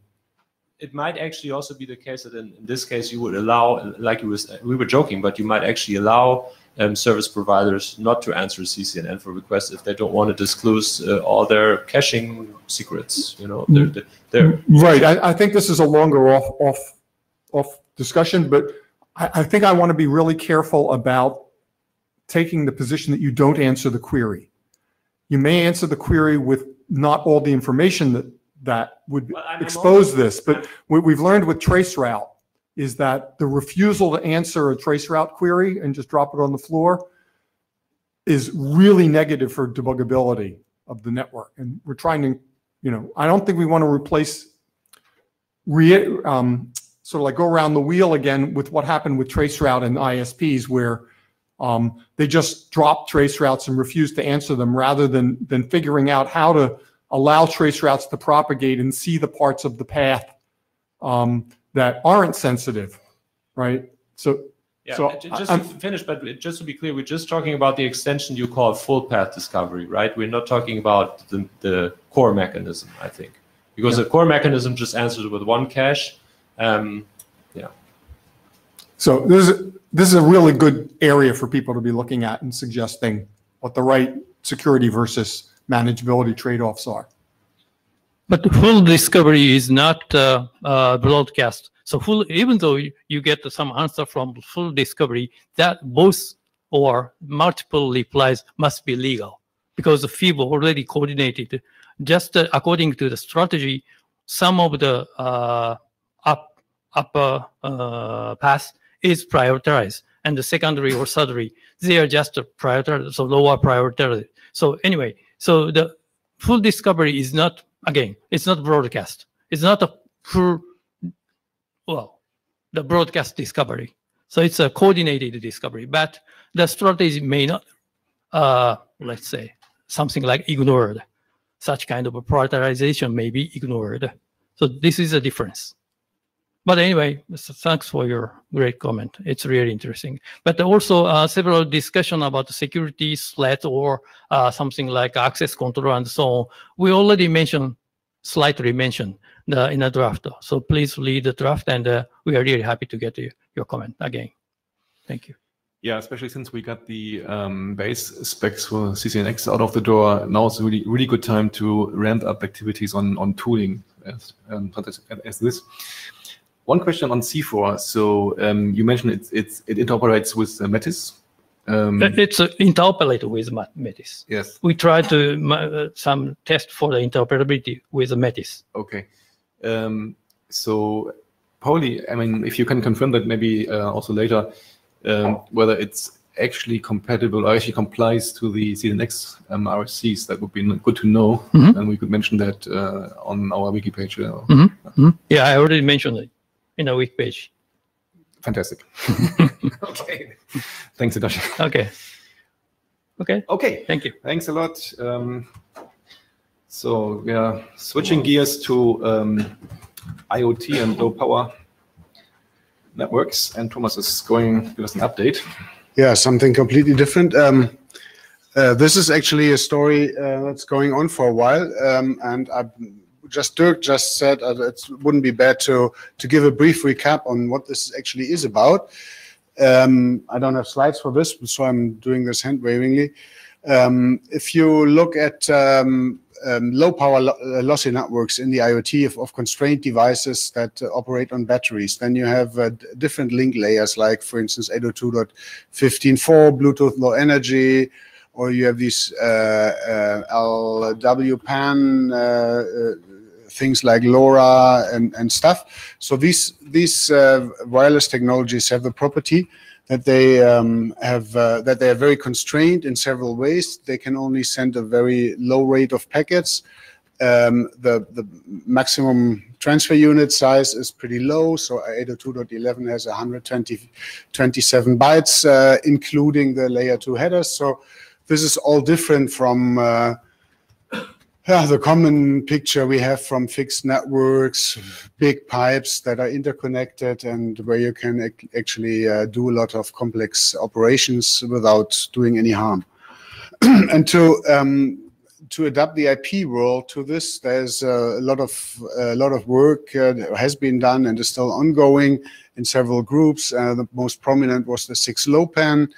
It might actually also be the case that in this case you would allow, like we were joking, but you might actually allow service providers not to answer CCN info requests if they don't want to disclose all their caching secrets. You know, they're Right. I think this is a longer off discussion, but I think I want to be really careful about taking the position that you don't answer the query. You may answer the query with not all the information that would expose this, but what we've learned with traceroute is that the refusal to answer a traceroute query and just drop it on the floor is really negative for debuggability of the network. And we're trying to, you know, I don't think we want to replace, sort of like go around the wheel again with what happened with traceroute and ISPs, where they just dropped traceroutes and refused to answer them rather than figuring out how to allow traceroutes to propagate and see the parts of the path that aren't sensitive, right? So, yeah, so just to finish, but just to be clear, we're just talking about the extension you call full path discovery, right? We're not talking about the core mechanism, I think, because the core mechanism just answers with one cache. Yeah. So this is a really good area for people to be looking at and suggesting what the right security versus manageability trade-offs are. But full discovery is not broadcast. So even though you get some answer from full discovery, that both or multiple replies must be legal, because the FIB already coordinated. Just according to the strategy, some of the upper path is prioritized, and the secondary or thirdary, they are just prioritized, so lower priority. So anyway, so the full discovery is not, again, it's not broadcast. It's not a full, well, the broadcast discovery. So it's a coordinated discovery, but the strategy may not, let's say, something like ignored. Such kind of prioritization may be ignored. So this is a difference. But anyway, thanks for your great comment. It's really interesting. But also several discussion about the security threat or something like access control and so on. We already slightly mentioned in a draft. So please read the draft, and we are really happy to get your comment again. Thank you. Yeah, especially since we got the base specs for CCNX out of the door. Now it's a really good time to ramp up activities on tooling as this. One question on C4. So you mentioned it interoperates with Metis. It's interoperated with Metis. Yes. We tried to some test for the interoperability with Metis. Okay. So Pauli, I mean, if you can confirm that maybe also later, whether it's actually compatible or actually complies to the CNX RFCs, that would be good to know. Mm-hmm. And we could mention that on our wiki page. Mm-hmm. Mm-hmm. Yeah, I already mentioned it in a wiki page. Fantastic. Okay. Thanks, Hitoshi. Okay. Thank you. Thanks a lot. So we are switching gears to IoT and low power networks, and Thomas is going to give us an update. Yeah, something completely different. This is actually a story that's going on for a while, and Dirk just said it wouldn't be bad to give a brief recap on what this actually is about. I don't have slides for this, so I'm doing this hand-wavingly. If you look at low power lossy networks in the IoT of constrained devices that operate on batteries, then you have different link layers, like for instance 802.15.4, Bluetooth Low Energy, or you have these LWPAN things like LoRa and stuff. So these wireless technologies have the property that they that they are very constrained in several ways. They can only send a very low rate of packets. The maximum transfer unit size is pretty low. So 802.11 has 127 bytes, including the layer 2 headers. So this is all different from the common picture we have from fixed networks, big pipes that are interconnected and where you can actually do a lot of complex operations without doing any harm. And to adapt the IP world to this, there's a lot of work has been done and is still ongoing in several groups. The most prominent was the 6LoWPAN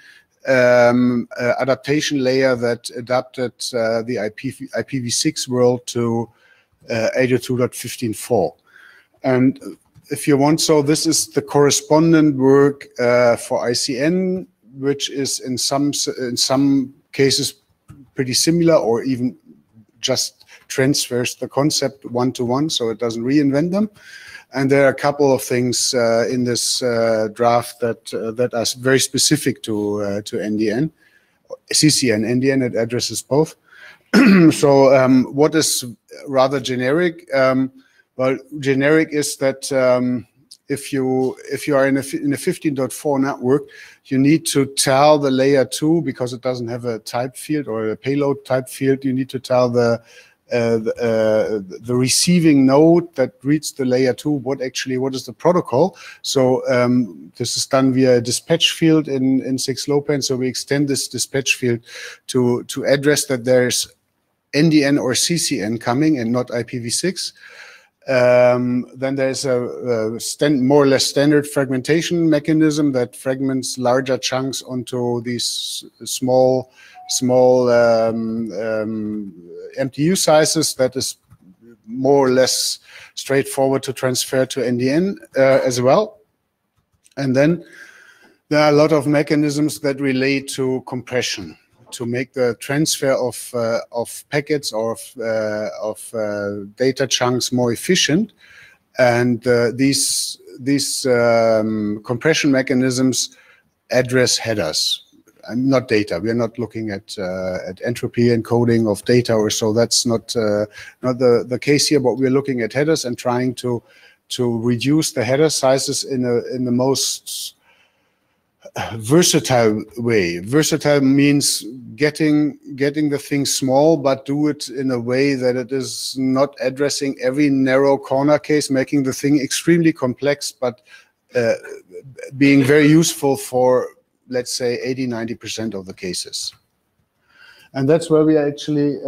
adaptation layer that adapted the IPv6 world to 802.15.4. And if you want, so this is the correspondent work for ICN, which is in some cases pretty similar, or even just transfers the concept one-to-one, so it doesn't reinvent them. And there are a couple of things in this draft that are very specific to NDN, CCN, NDN. It addresses both. So what is rather generic? Well, generic is that if you are in a 15.4 network, you need to tell the layer 2, because it doesn't have a type field or a payload type field. You need to tell the receiving node that reads the layer 2 what is the protocol. So this is done via a dispatch field in 6LoWPAN. So we extend this dispatch field to address that there's NDN or CCN coming and not IPv6. Then there's a more or less standard fragmentation mechanism that fragments larger chunks onto these small MTU sizes. That is more or less straightforward to transfer to NDN as well. And then there are a lot of mechanisms that relate to compression to make the transfer of packets or of data chunks more efficient. And these compression mechanisms address headers. Not data. We are not looking at entropy encoding of data or so. That's not the case here. But we're looking at headers and trying to reduce the header sizes in the most versatile way. Versatile means getting the thing small, but do it in a way that it is not addressing every narrow corner case, making the thing extremely complex, but being very useful for, let's say, 80–90% of the cases. And that's where we are actually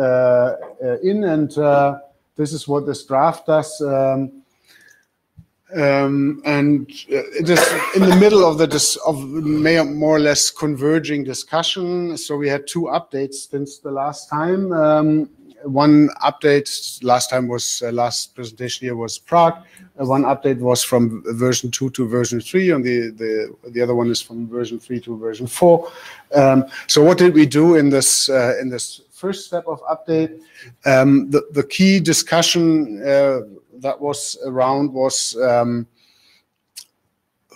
in, and this is what this draft does. And it is in the middle of more or less converging discussion. So we had 2 updates since the last time. One update last time was last presentation here was Prague. One update was from version 2 to version 3, and the other one is from version 3 to version 4. So what did we do in this first step of update? The key discussion that was around was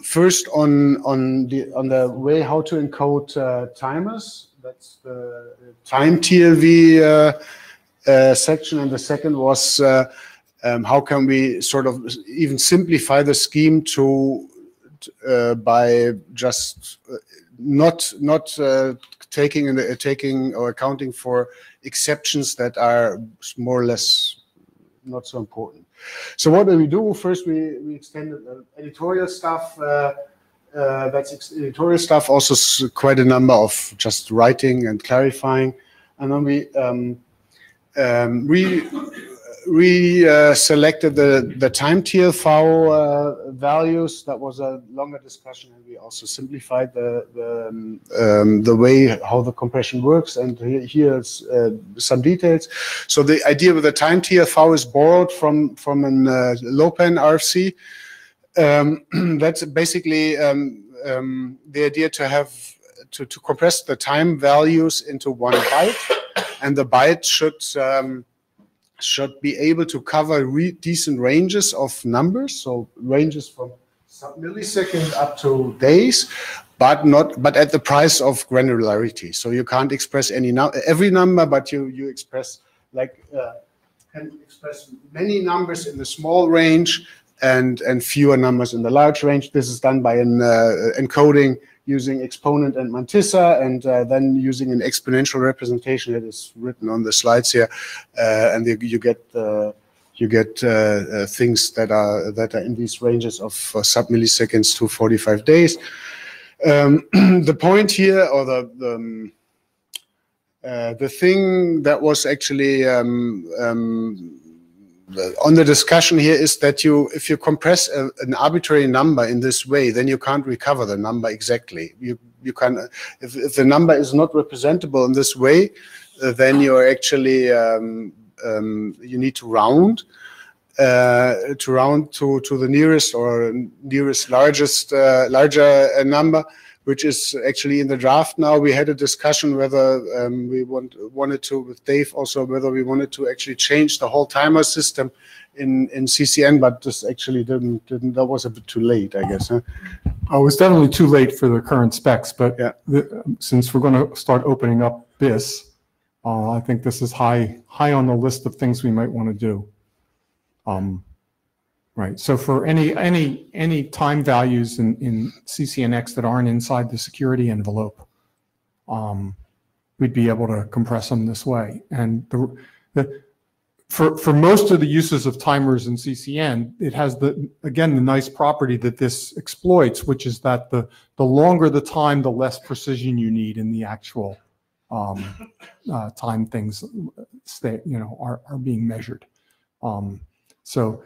first on the way how to encode timers. That's the time TLV section, and the second was how can we sort of even simplify the scheme by just not taking or accounting for exceptions that are more or less not so important. So what do we do? First, we extended editorial stuff. That's editorial stuff. Also, quite a number of just writing and clarifying, and then we selected the time TLV values. That was a longer discussion, and we also simplified the way how the compression works. And here's some details. So the idea with the time TLV is borrowed from an LoPen RFC. That's basically the idea to have to compress the time values into 1 byte, and the byte should be able to cover decent ranges of numbers, so ranges from sub-millisecond up to days, but at the price of granularity. So you can't express every number, but you express can express many numbers in the small range and fewer numbers in the large range. This is done by an encoding using exponent and mantissa, and then using an exponential representation that is written on the slides here, and you get things that are in these ranges of sub-milliseconds to 45 days. The point here, or the thing that was actually on the discussion here is that if you compress an arbitrary number in this way, then you can't recover the number exactly. You can, if the number is not representable in this way, then you're actually you need to round to the nearest or nearest larger number, which is actually in the draft now. We had a discussion whether we wanted to, with Dave also, whether we wanted to actually change the whole timer system in CCN, but this actually didn't. That was a bit too late, I guess. Huh? Oh, it's definitely too late for the current specs, but yeah. Since we're going to start opening up BIS, I think this is high on the list of things we might want to do. Right. So for any time values in CCNX that aren't inside the security envelope, we'd be able to compress them this way. And for most of the uses of timers in CCN, it has the nice property that this exploits, which is that the longer the time, the less precision you need in the actual time things are being measured. So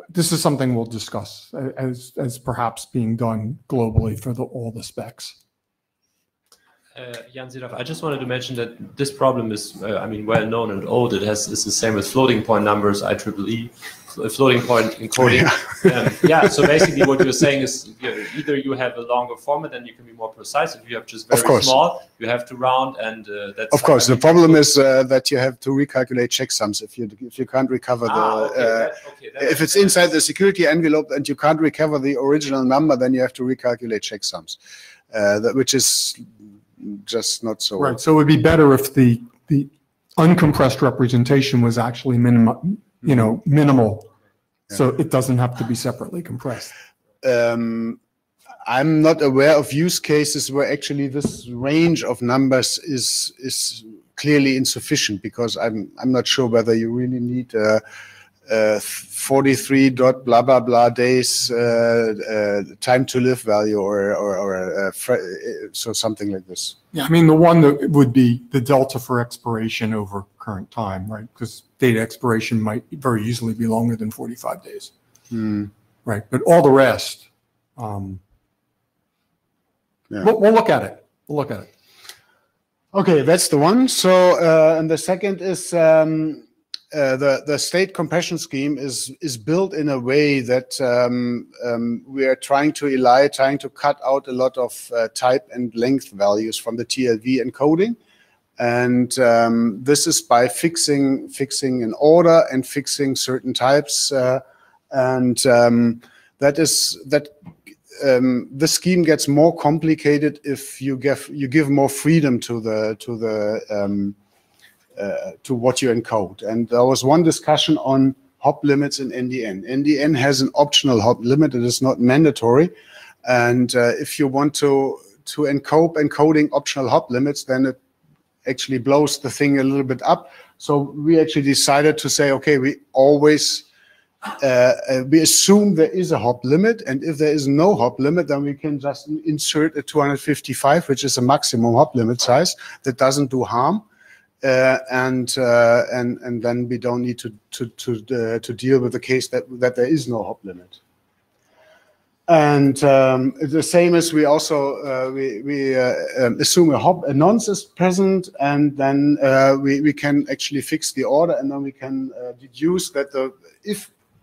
this is something we'll discuss as perhaps being done globally for all the specs. Jan Zidov, I just wanted to mention that this problem is, well known and old. It's the same with floating point numbers, IEEE, floating point encoding. Yeah. So basically, what you're saying is either you have a longer format, then you can be more precise. If you have just very small, you have to round, and that's. Of course, the problem is that you have to recalculate checksums if you can't recover if it's inside the security envelope and you can't recover the original number, then you have to recalculate checksums, which is just not so. Right. So it would be better if the uncompressed representation was actually minimal, so it doesn't have to be separately compressed. I'm not aware of use cases where actually this range of numbers is clearly insufficient, because I'm not sure whether you really need 43 dot blah blah blah days time to live value or so something like this. Yeah, I mean, the one that would be the delta for expiration over current time, right? Because data expiration might very easily be longer than 45 days. Right, but all the rest, yeah. we'll look at it. We'll look at it. Okay, that's the one. So, and the second is the state compression scheme is built in a way that we are trying to cut out a lot of type and length values from the TLV encoding, and this is by fixing an order and fixing certain types, and the scheme gets more complicated if you give more freedom to what you encode. And there was one discussion on hop limits in NDN. NDN has an optional hop limit; it is not mandatory. And if you want to encoding optional hop limits, then it actually blows the thing a little bit up. So we actually decided to say, okay, we always we assume there is a hop limit, and if there is no hop limit, then we can just insert a 255, which is a maximum hop limit size that doesn't do harm, and then we don't need to deal with the case that there is no hop limit. And the same as we also assume a nonce is present, and then we can actually fix the order, and then we can deduce that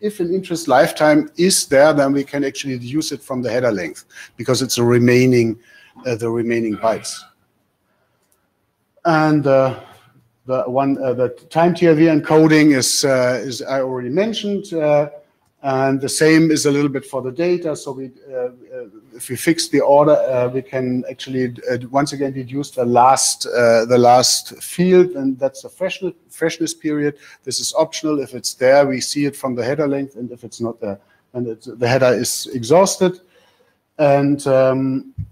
if an interest lifetime is there, then we can actually deduce it from the header length, because it's the remaining bytes. And the time TLV encoding is I already mentioned. And the same is a little bit for the data. So if we fix the order, we can actually once again deduce the last field, and that's the freshness period. This is optional. If it's there, we see it from the header length, and if it's not there, then the header is exhausted. And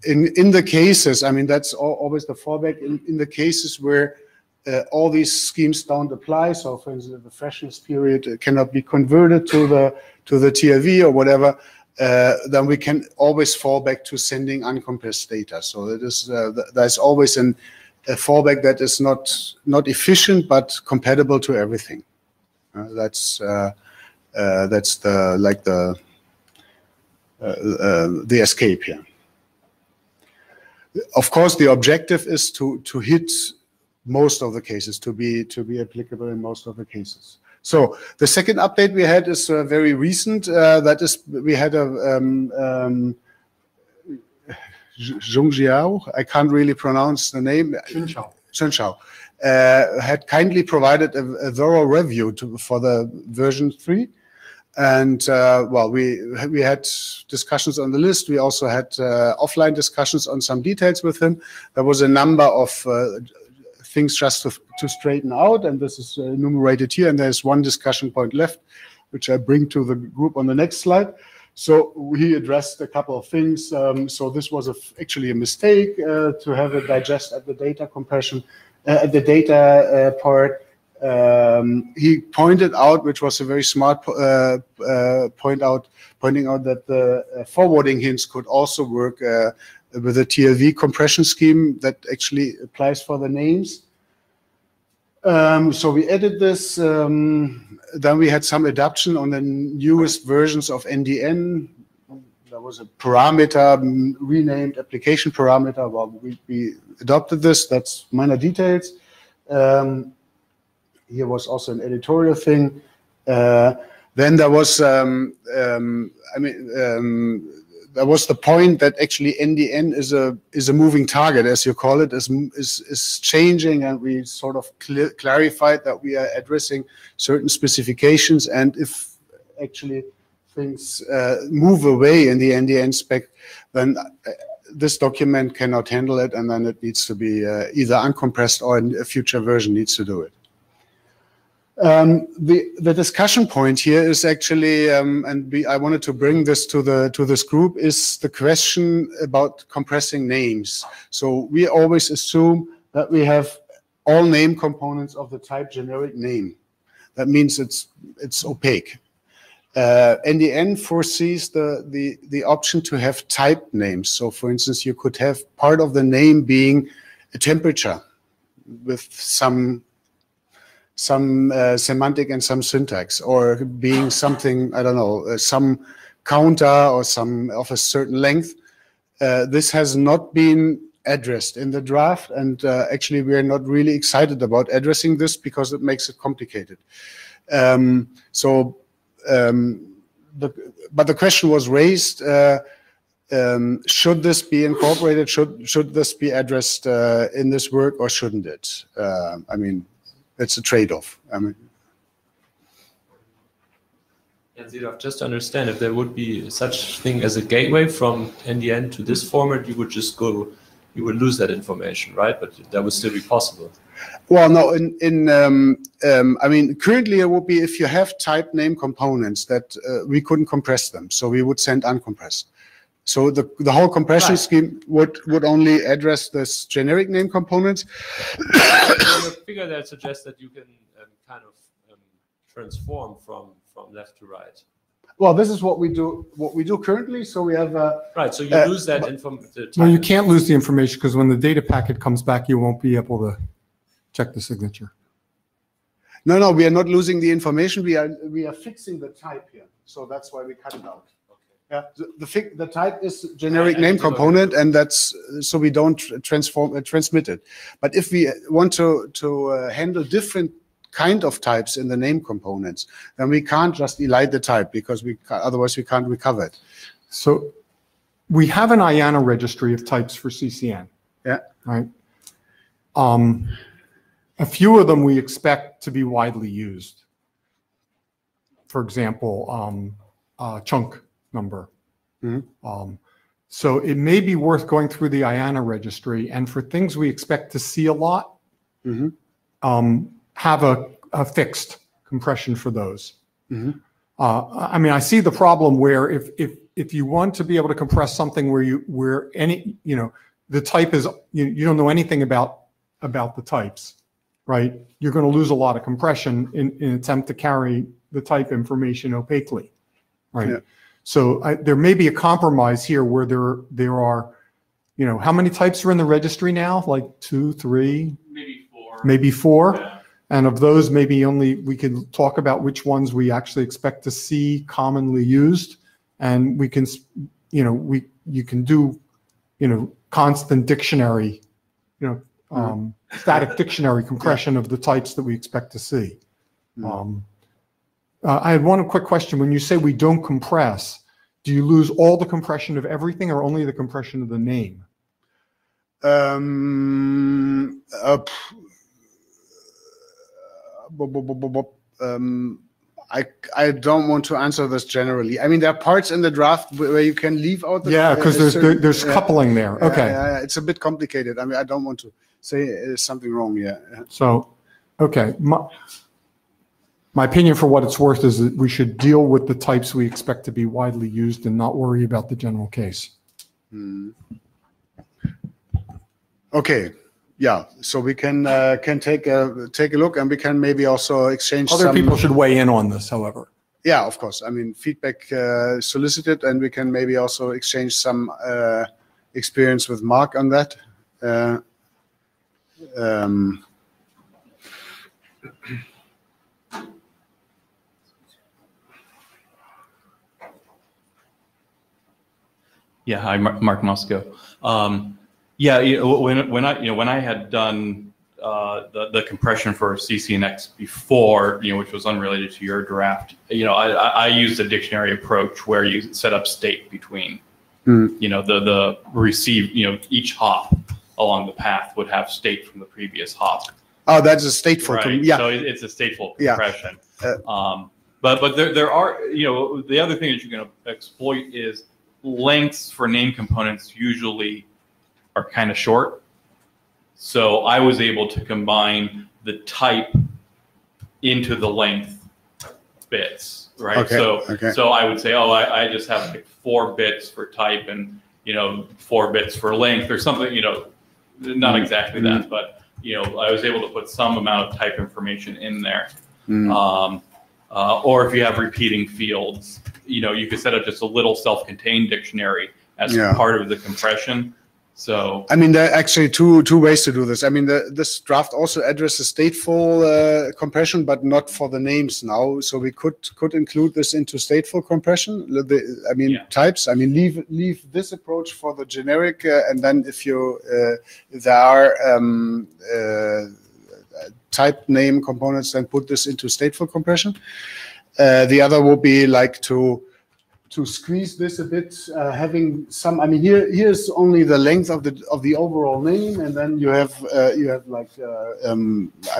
in the cases, I mean, that's always the fallback. In the cases where all these schemes don't apply, so for instance, the freshness period cannot be converted to the TLV or whatever, then we can always fall back to sending uncompressed data. So it is there's always a fallback that is not efficient but compatible to everything. That's the escape here. Of course, the objective is to hit most of the cases, to be applicable in most of the cases. So the second update we had is very recent. That is, we had a Zhongjiao, I can't really pronounce the name. Chenshao had kindly provided a thorough review for the version 3. And well, we had discussions on the list. We also had offline discussions on some details with him. There was a number of things just to straighten out, and this is enumerated here. And there's one discussion point left, which I bring to the group on the next slide. So he addressed a couple of things. So this was actually a mistake to have it digest at the data compression, at the data part. He pointed out, which was a very smart pointing out that the forwarding hints could also work with a TLV compression scheme that actually applies for the names. So we added this. Then we had some adaptation on the newest versions of NDN. There was a parameter renamed application parameter. Well, we adopted this. That's minor details. Here was also an editorial thing. Then there was, there was the point that actually NDN is a moving target, as you call it, is changing, and we sort of clarified that we are addressing certain specifications, and if actually things move away in the NDN spec, then this document cannot handle it, and then it needs to be either uncompressed or a future version needs to do it. The discussion point here is actually, I wanted to bring this to this group, is the question about compressing names. So we always assume that we have all name components of the type generic name. That means it's opaque. NDN foresees the option to have type names. So for instance, you could have part of the name being a temperature with some semantic and some syntax, or being something, I don't know, some counter or some of a certain length. This has not been addressed in the draft, and actually we are not really excited about addressing this because it makes it complicated. But the question was raised, should this be incorporated, should this be addressed in this work, or shouldn't it? I mean, it's a trade-off. I mean, and just to understand, if there would be such thing as a gateway from NDN to this format, you would just go, you would lose that information, right? But that would still be possible. Well, no. I mean, currently it would be if you have type name components that we couldn't compress them, so we would send uncompressed. So the whole compression scheme would only address this generic name components. A figure that suggests that you can kind of transform from left to right. Well, this is what we do. What we do currently. So we have right. So you lose that information. No, you can't lose the information, because when the data packet comes back, you won't be able to check the signature. No, we are not losing the information. We are fixing the type here. So that's why we cut it out. Yeah, the type is generic name component, and that's so we don't transmit it. But if we want to handle different kind of types in the name components, then we can't just elide the type, because otherwise we can't recover it. So we have an IANA registry of types for CCN. Yeah. Right. A few of them we expect to be widely used. For example, chunk number. Mm-hmm. So it may be worth going through the IANA registry, and for things we expect to see a lot, mm-hmm. Have a fixed compression for those. Mm-hmm. I mean, I see the problem where if you want to be able to compress something where any, you know, the type is, you don't know anything about the types, right? You're going to lose a lot of compression in an attempt to carry the type information opaquely, right? Yeah. So there may be a compromise here where there are, you know, how many types are in the registry now? Like 2, 3, maybe 4. Yeah. And of those, maybe only we can talk about which ones we actually expect to see commonly used, and we can, you know, you can do, you know, constant dictionary, you know, static dictionary compression of the types that we expect to see. I had one quick question. When you say we don't compress, do you lose all the compression of everything, or only the compression of the name? I don't want to answer this generally. I mean, there are parts in the draft where you can leave out the... Yeah, because there's coupling there. Okay. Yeah, it's a bit complicated. I mean, I don't want to say something wrong. Yeah. So, okay. My opinion, for what it's worth, is that we should deal with the types we expect to be widely used and not worry about the general case. Okay. Yeah. So we can take a look, and we can maybe also exchange. Other people should weigh in on this, however. Yeah, of course. I mean, feedback solicited, and we can maybe also exchange some experience with Mark on that. Yeah, hi, Mark Moscow. Yeah, when I had done the compression for CCNX before, which was unrelated to your draft, I used a dictionary approach where you set up state between, the receive, each hop along the path would have state from the previous hop. Oh, that's a stateful. Right. Yeah. So it's a stateful compression. Yeah. But there are, the other thing that you can exploit is lengths for name components usually are kind of short. So I was able to combine the type into the length bits, right? Okay, So okay. so I would say, oh, I just have like 4 bits for type and 4 bits for length or something, not exactly that, but I was able to put some amount of type information in there. Or if you have repeating fields, you could set up just a little self-contained dictionary as part of the compression. So I mean, there are actually two ways to do this. I mean, this draft also addresses stateful compression, but not for the names now. So we could include this into stateful compression. Types. I mean, leave this approach for the generic, and then if there are type name components, then put this into stateful compression. The other would be like to squeeze this a bit, having some. I mean, here's only the length of the overall name, and then you have like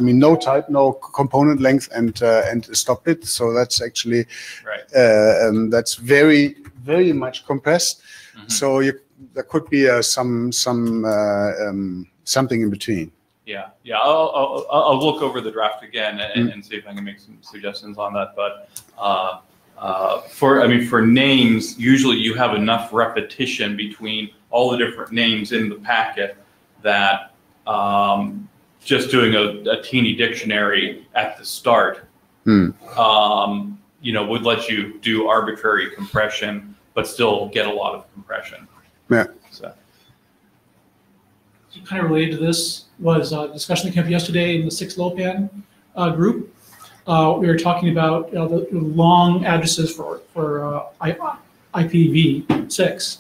no type, no component length, and a stop bit. So that's actually that's very very much compressed. So there could be something in between. Yeah. I'll look over the draft again and see if I can make some suggestions on that. But for names, usually you have enough repetition between all the different names in the packet that just doing a teeny dictionary at the start, would let you do arbitrary compression, but still get a lot of compression. Yeah. So kind of related to this was a discussion that came up yesterday in the 6LoWPAN group. We were talking about the long addresses for IPv6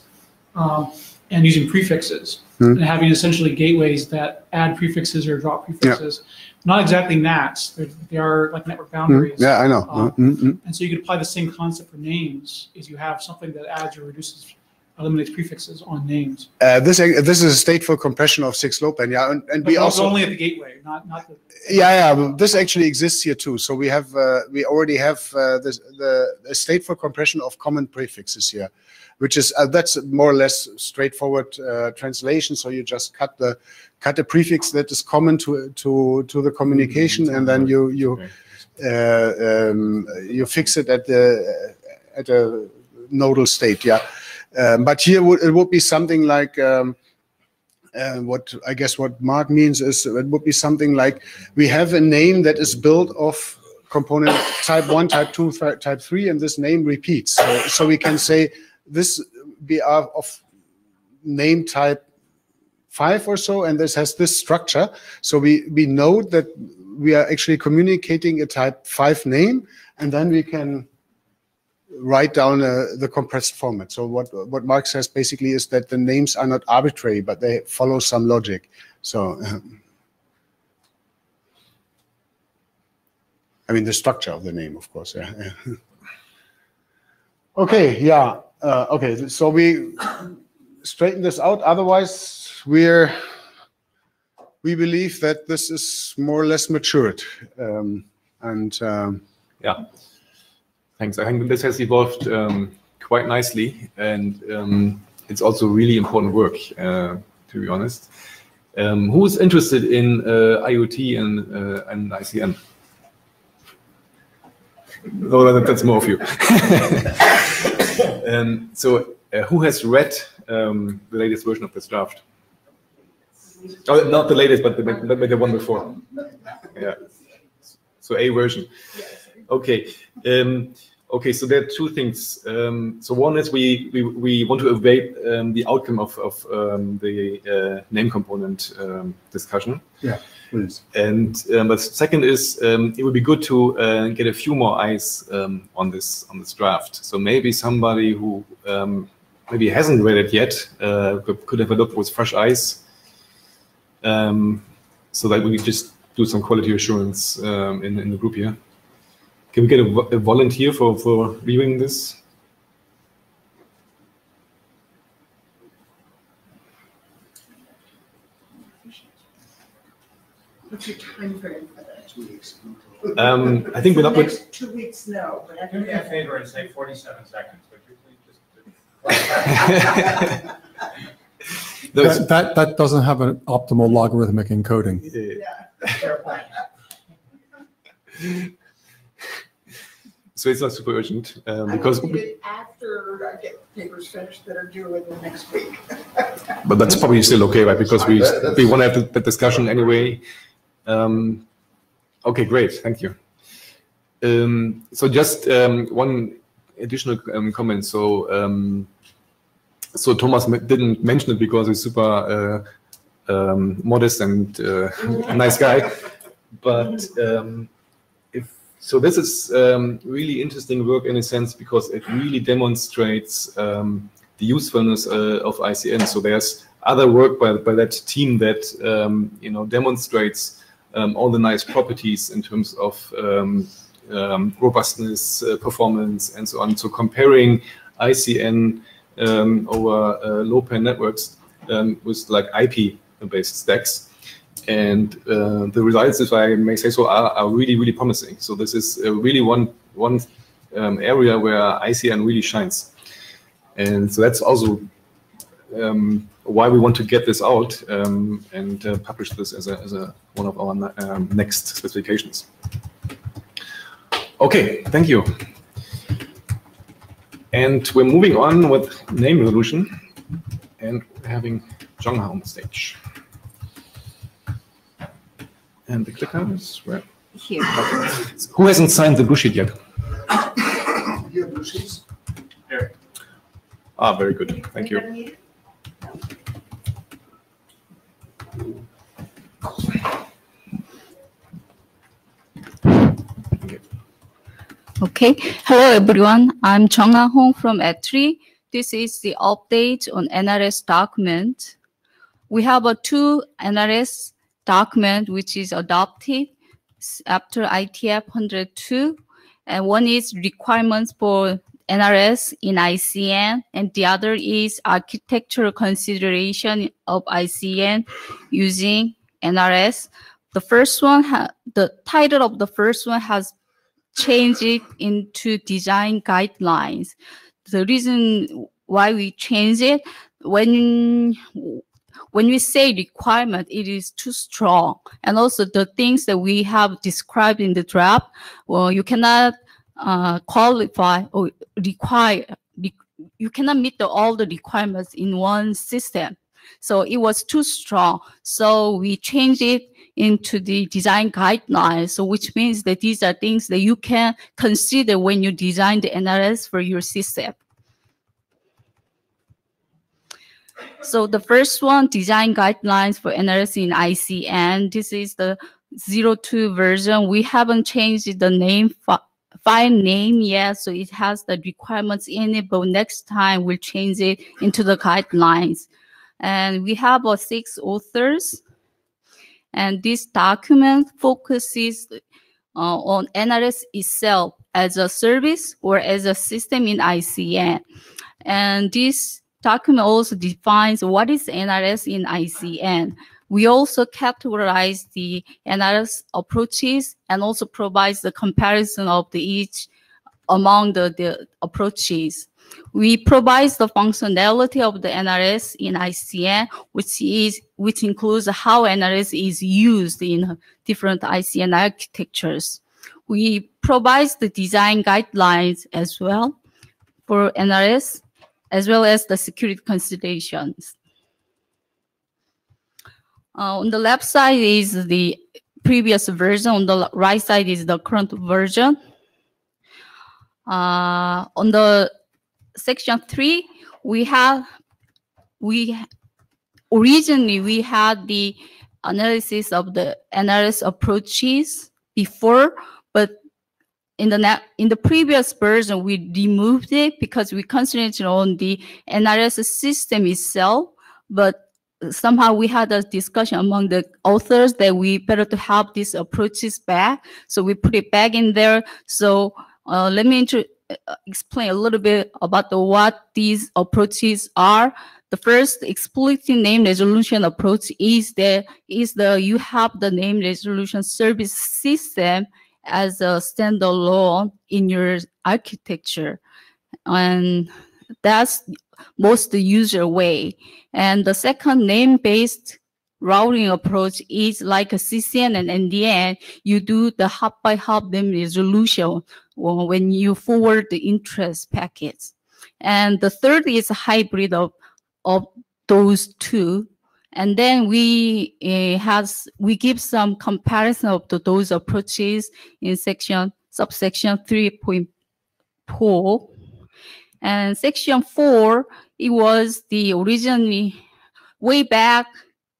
and using prefixes and having essentially gateways that add prefixes or drop prefixes. Not exactly NATs, they are like network boundaries. Yeah, I know. And so you could apply the same concept for names, is you have something that adds or reduces, eliminates prefixes on names. This is a stateful compression of 6LoWPAN, yeah, and we also only at the gateway, not the. Yeah. This actually exists here too. So we already have the stateful compression of common prefixes here, which is that's more or less straightforward translation. So you just cut the prefix that is common to the communication, and then you fix it at a nodal state. Yeah. But here it would be something like what Mark means is it would be something like we have a name that is built of component type 1, type 2, type 3, and this name repeats. So we can say this be of name type 5 or so, and this has this structure. So we know that we are actually communicating a type 5 name, and then we can write down the compressed format. So what Mark says basically is that the names are not arbitrary, but they follow some logic. So I mean the structure of the name, of course. Yeah. Okay. Yeah. Okay. So we straighten this out. Otherwise, we believe that this is more or less matured, yeah. Thanks. I think this has evolved quite nicely, and it's also really important work, to be honest. Who's interested in IoT and ICN? No, that's more of you. So who has read the latest version of this draft? Oh, not the latest, but the one before. Yeah. So a version. Okay. Okay, so there are two things. So one is we want to evade the outcome of the name component discussion. Yeah, please. And but second is it would be good to get a few more eyes on this draft. So maybe somebody who maybe hasn't read it yet could have a look with fresh eyes, so that we could just do some quality assurance in the group here. Can we get a volunteer for reviewing this? What's your time frame for that? 2 weeks. I think we're not. Next 2 weeks, no. But Do me a favor and say 47 seconds. Would you please just? That doesn't have an optimal logarithmic encoding. Yeah. Fair point. So it's not super urgent I because. will read it after I get papers finished that are due in the next week. But that's probably still okay, right? Because we want to have the discussion anyway. Okay, great, thank you. So just one additional comment. So so Thomas didn't mention it because he's super modest and nice guy. But so this is really interesting work in a sense because it really demonstrates the usefulness of ICN. So there's other work by that team that demonstrates all the nice properties in terms of robustness, performance, and so on. So comparing ICN over low-pan networks with like IP-based stacks. And the results, if I may say so, are really, really promising. So this is really one area where ICN really shines. And so that's also why we want to get this out and publish this as one of our next specifications. Okay, thank you. And we're moving on with name resolution and having Jongha on the stage. And the clicker is where? Here. Who hasn't signed the blue sheet yet? Your blue sheets? Here. Ah, very good. Thank you. Okay. Hello, everyone. I'm Jongha Hong from E3. This is the update on NRS document. We have a 2 NRS document which is adopted after IETF 102, and one is requirements for NRS in ICN, and the other is architectural consideration of ICN using NRS. The first one, the title of the first one has changed it into design guidelines. The reason why we changed it, when we say requirement, it is too strong. And also the things that we have described in the draft, well, you cannot qualify or require, you cannot meet all the requirements in one system. So it was too strong. So we changed it into the design guidelines. So which means that these are things that you can consider when you design the NRS for your system. So the first one, design guidelines for NRS in ICN. This is the 02 version. We haven't changed the name file name yet, so it has the requirements in it, but next time we'll change it into the guidelines. And we have 6 authors. And this document focuses on NRS itself as a service or as a system in ICN. And this document also defines what is NRS in ICN. We also categorize the NRS approaches and also provides the comparison of each among the approaches. We provide the functionality of the NRS in ICN, which includes how NRS is used in different ICN architectures. We provide the design guidelines as well for NRS, as well as the security considerations. On the left side is the previous version. On the right side is the current version. On the section 3, originally we had the analysis of the NRS approaches before, but in the previous version we removed it because we concentrated on the NRS system itself. But somehow we had a discussion among the authors that we better to have these approaches back, so we put it back in there. So let me explain a little bit about what these approaches are. The first explicit name resolution approach is you have the name resolution service system as a standalone in your architecture, and that's most the user way. And the second name-based routing approach is like a CCN and NDN. You do the hop by hop name resolution when you forward the interest packets. And the third is a hybrid of those two. And then we give some comparison of those approaches in subsection 3.4. And section 4, it was the originally way back.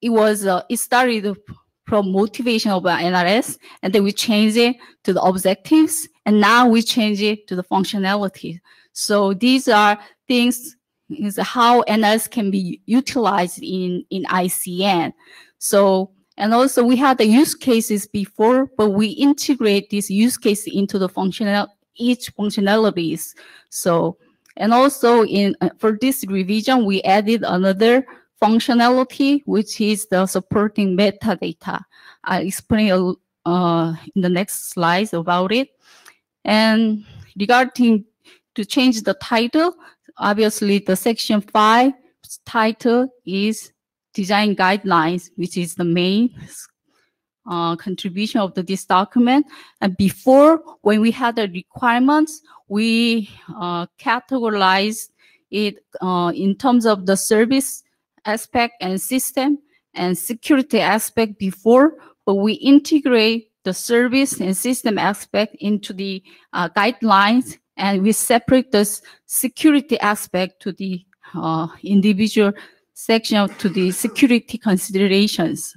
It started from motivation of NRS, and then we changed it to the objectives, and now we change it to the functionality. So these are things is how NRS can be utilized in ICN. So, and also we had the use cases before, but we integrate this use case into the each functionalities. So, and also for this revision, we added another functionality, which is the supporting metadata. I'll explain in the next slides about it. And regarding to change the title, obviously the section 5 title is design guidelines, which is the main contribution of this document. And before, when we had the requirements, we categorized it in terms of the service aspect and system and security aspect before, but we integrate the service and system aspect into the guidelines, and we separate the security aspect to the individual section to the security considerations.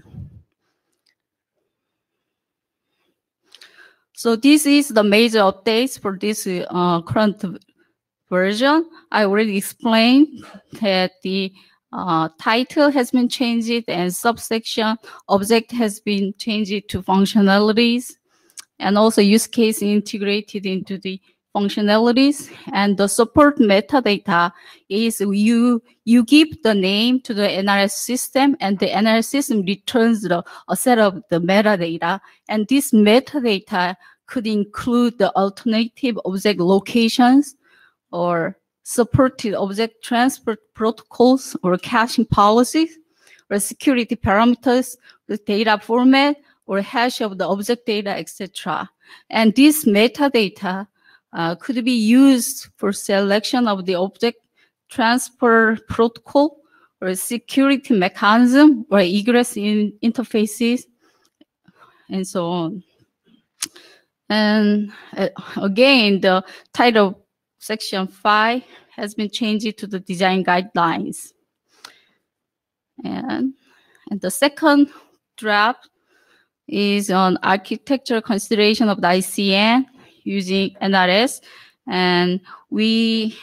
So this is the major updates for this current version. I already explained that the title has been changed and subsection object has been changed to functionalities, and also use case integrated into the functionalities. And the support metadata is you give the name to the NRS system, and the NRS system returns a set of the metadata. And this metadata could include the alternative object locations or supported object transfer protocols or caching policies or security parameters, the data format or hash of the object data, etc. And this metadata could be used for selection of the object transfer protocol or security mechanism or egress in interfaces and so on. And again, the title section 5 has been changed to the design guidelines. And the second draft is on architectural consideration of the ICN using NRS. And we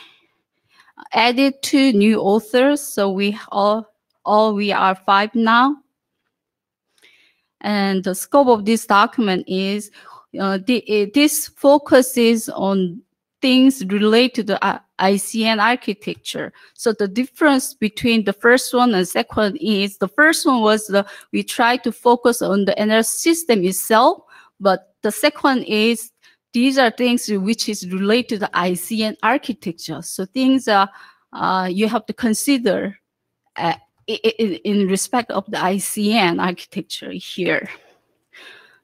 added 2 new authors, so we are 5 now. And the scope of this document is this focuses on things related to the ICN architecture. So the difference between the first one and second is the first one was we tried to focus on the NRS system itself, but the second is these are things which is related to the ICN architecture. So things you have to consider in respect of the ICN architecture here.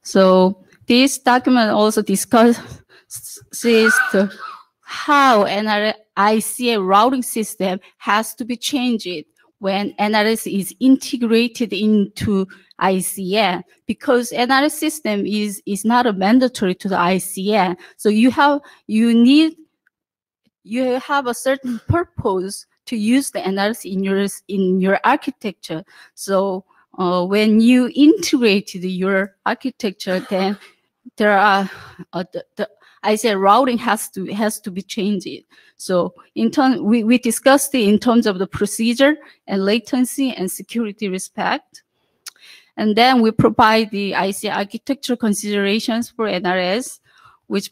So this document also discusses how an ICN routing system has to be changed when NRS is integrated into ICN, because NRS system is not a mandatory to the ICN. So you have a certain purpose to use the NRS in your architecture. So when you integrate your architecture, then there are the ICN routing has to be changed. So we discussed it in terms of the procedure and latency and security respect. And then we provide the ICN architecture considerations for NRS, which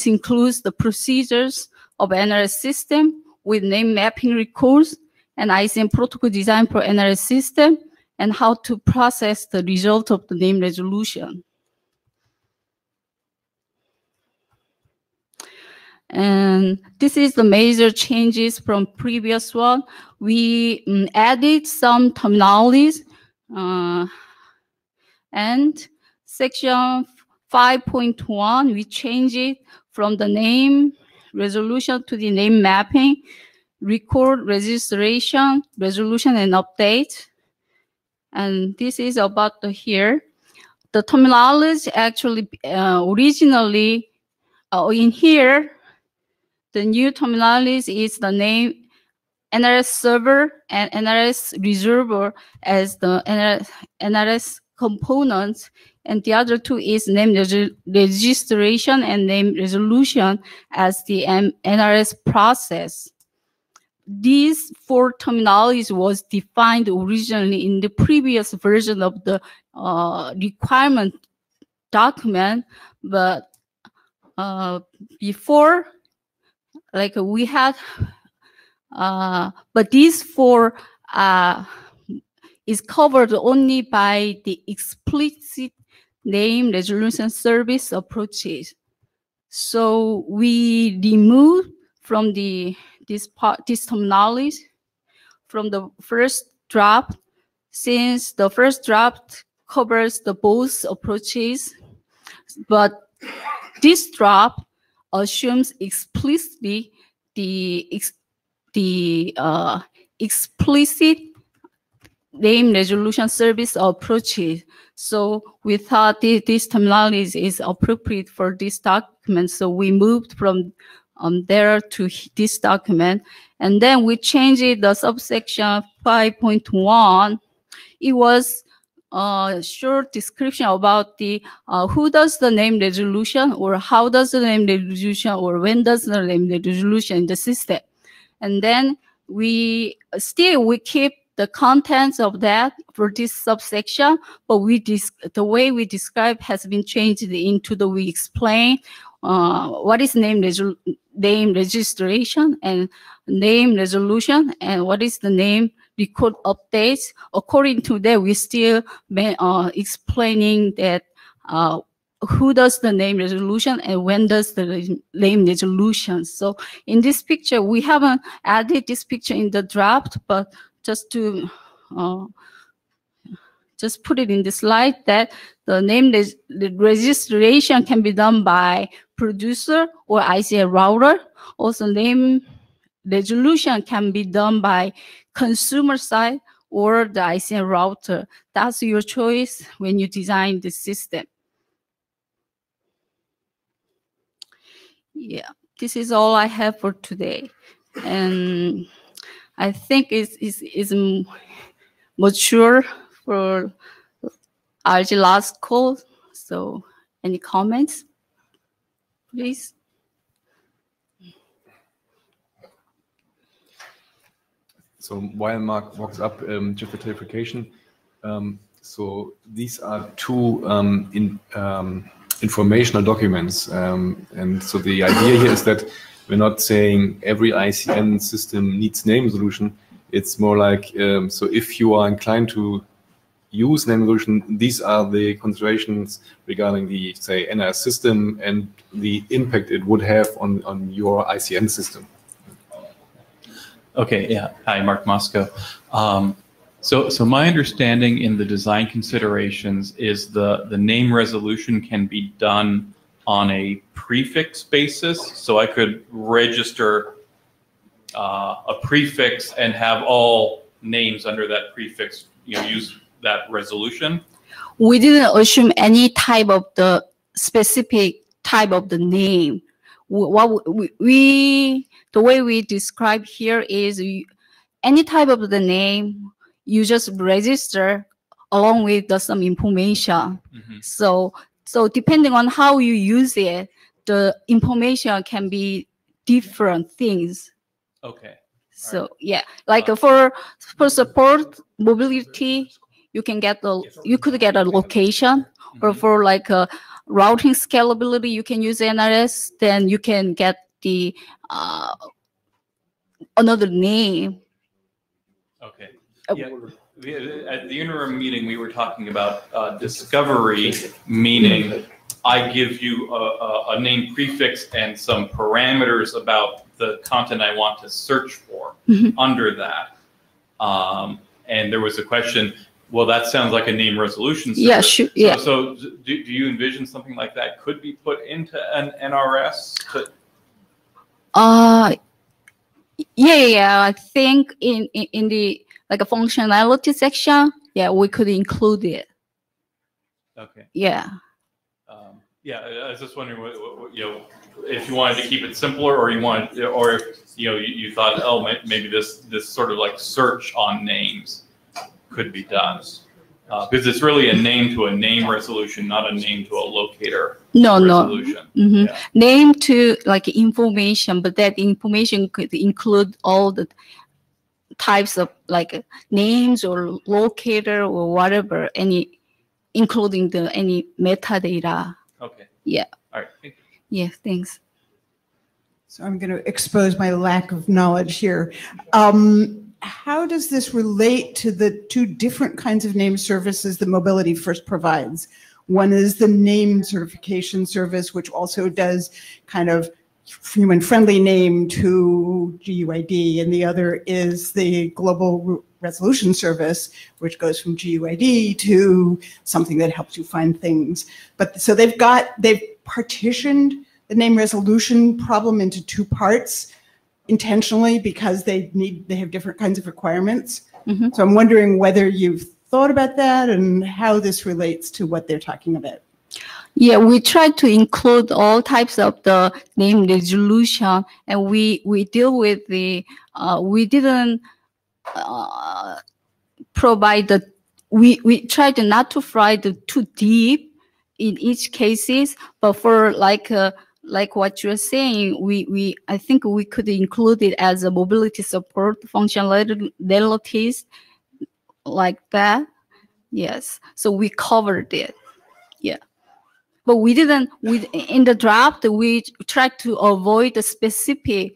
includes the procedures of NRS system with name mapping records and ICN protocol design for NRS system, and how to process the result of the name resolution. And this is the major changes from previous one. We added some terminologies And section 5.1, we change it from the name resolution to the name mapping, record registration, resolution, and update. And this is about the here. The terminology actually originally in here, the new terminology is the name NRS server and NRS reservoir as the NRS components, and the other two is name registration and name resolution as the NRS process. These four terminologies was defined originally in the previous version of the requirement document, but before, like we had, but these four is covered only by the explicit name resolution service approaches. So we remove from this terminology from the first draft, since the first draft covers the both approaches, but this draft assumes explicitly the explicit name resolution service approaches. So we thought this terminology is appropriate for this document, so we moved from there to this document, and then we changed it, the subsection 5.1. It was a short description about the who does the name resolution, or how does the name resolution, or when does the name resolution in the system. And then we keep the contents of that for this subsection, but the way we describe has been changed into the we explain what is name registration and name resolution, and what is the name record updates. According to that, we still explaining that who does the name resolution and when does the name resolution. So in this picture, we haven't added this picture in the draft, but just to just put it in the slide that the name registration can be done by producer or ICN router. Also, name resolution can be done by consumer side or the ICN router. That's your choice when you design the system. Yeah, this is all I have for today. And I think it's mature for RG last call. So any comments, please? So while Mark walks up, just for clarification, so these are two informational documents, and so the idea here is that we're not saying every ICN system needs name resolution. It's more like, so if you are inclined to use name resolution, these are the considerations regarding the, say, NRS system and the impact it would have on your ICN system. Okay, yeah. Hi, Mark Moscow. So my understanding in the design considerations is the name resolution can be done on a prefix basis. So I could register a prefix and have all names under that prefix, use that resolution. We didn't assume any type of the specific type of the name. What the way we describe here is any type of the name, you just register along with some information. Mm-hmm. So depending on how you use it, the information can be different things. Okay. So right. Yeah, like for support mobility, you could get a location, mm-hmm. or for like routing scalability, you can use NRS. Then you can get the another name. Okay. Yeah. At the interim meeting, we were talking about discovery, meaning I give you a name prefix and some parameters about the content I want to search for, mm-hmm. under that. And there was a question, Well, that sounds like a name resolution service. Yeah, sure. Yeah. So do you envision something like that could be put into an NRS? Yeah. I think in the like a functionality section, yeah, we could include it. Okay. Yeah. Yeah, I was just wondering, what, you know, if you wanted to keep it simpler, or you wanted, or if you thought, oh, maybe this sort of like search on names could be done, because it's really a name to a name resolution, not a name to a locator resolution. Mm-hmm. Yeah. Name to like information, but that information could include all the types of like names or locator or whatever, including any metadata. Okay. Yeah. All right. Thank you. Yeah. Thanks. So I'm going to expose my lack of knowledge here. How does this relate to the two different kinds of name services that Mobility First provides? One is the name certification service, which also does kind of human-friendly name to GUID, and the other is the global resolution service, which goes from GUID to something that helps you find things. But so they've partitioned the name resolution problem into two parts intentionally because they have different kinds of requirements. Mm-hmm. So I'm wondering whether you've thought about that and how this relates to what they're talking about. Yeah, we try to include all types of the name resolution, and we deal with the we didn't provide the we tried not to fry the too deep in each cases, but for like what you're saying, I think we could include it as a mobility support functionalities like that. Yes, so we covered it. Yeah. But we didn't, in the draft, we tried to avoid the specific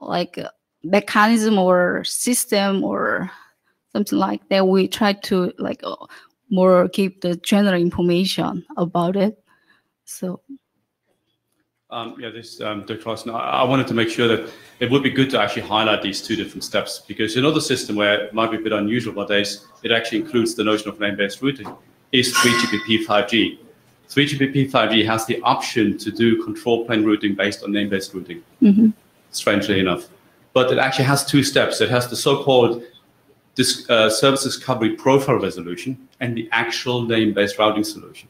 like mechanism or system or something like that. We tried to like more keep the general information about it. So. Yeah, Dr. Clausen, I wanted to make sure that it would be good to actually highlight these two different steps, because another system where it might be a bit unusual, but it actually includes the notion of name-based routing, is 3GPP 5G. 3GPP 5G has the option to do control plane routing based on name-based routing, strangely enough. But it actually has two steps. It has the so-called service discovery profile resolution and the actual name-based routing solution.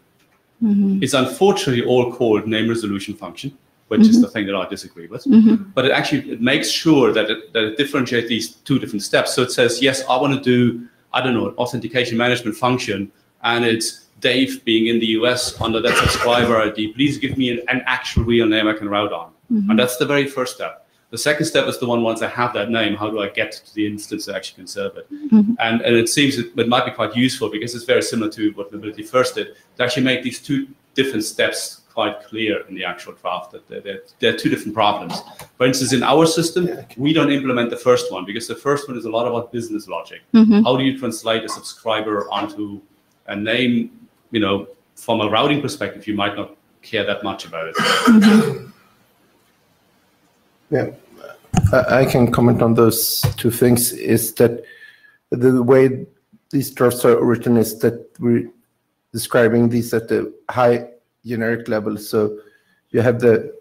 It's unfortunately all called name resolution function, which is the thing that I disagree with. But it makes sure that it differentiates these two different steps. So it says, yes, I want to do, I don't know, an authentication management function, and it's Dave being in the US under that subscriber ID. Please give me an actual real name I can route on. And that's the very first step. The second step is the one, once I have that name, how do I get to the instance that actually can serve it? And it seems it might be quite useful, because it's very similar to what Mobility First did, to actually make these two different steps quite clear in the actual draft, that there are two different problems. For instance, in our system, we don't implement the first one, because the first one is a lot about business logic. How do you translate a subscriber onto a name, from a routing perspective, you might not care that much about it. Yeah, I can comment on those two things. Is that the way these drafts are written is that we're describing these at the high generic level. So you have the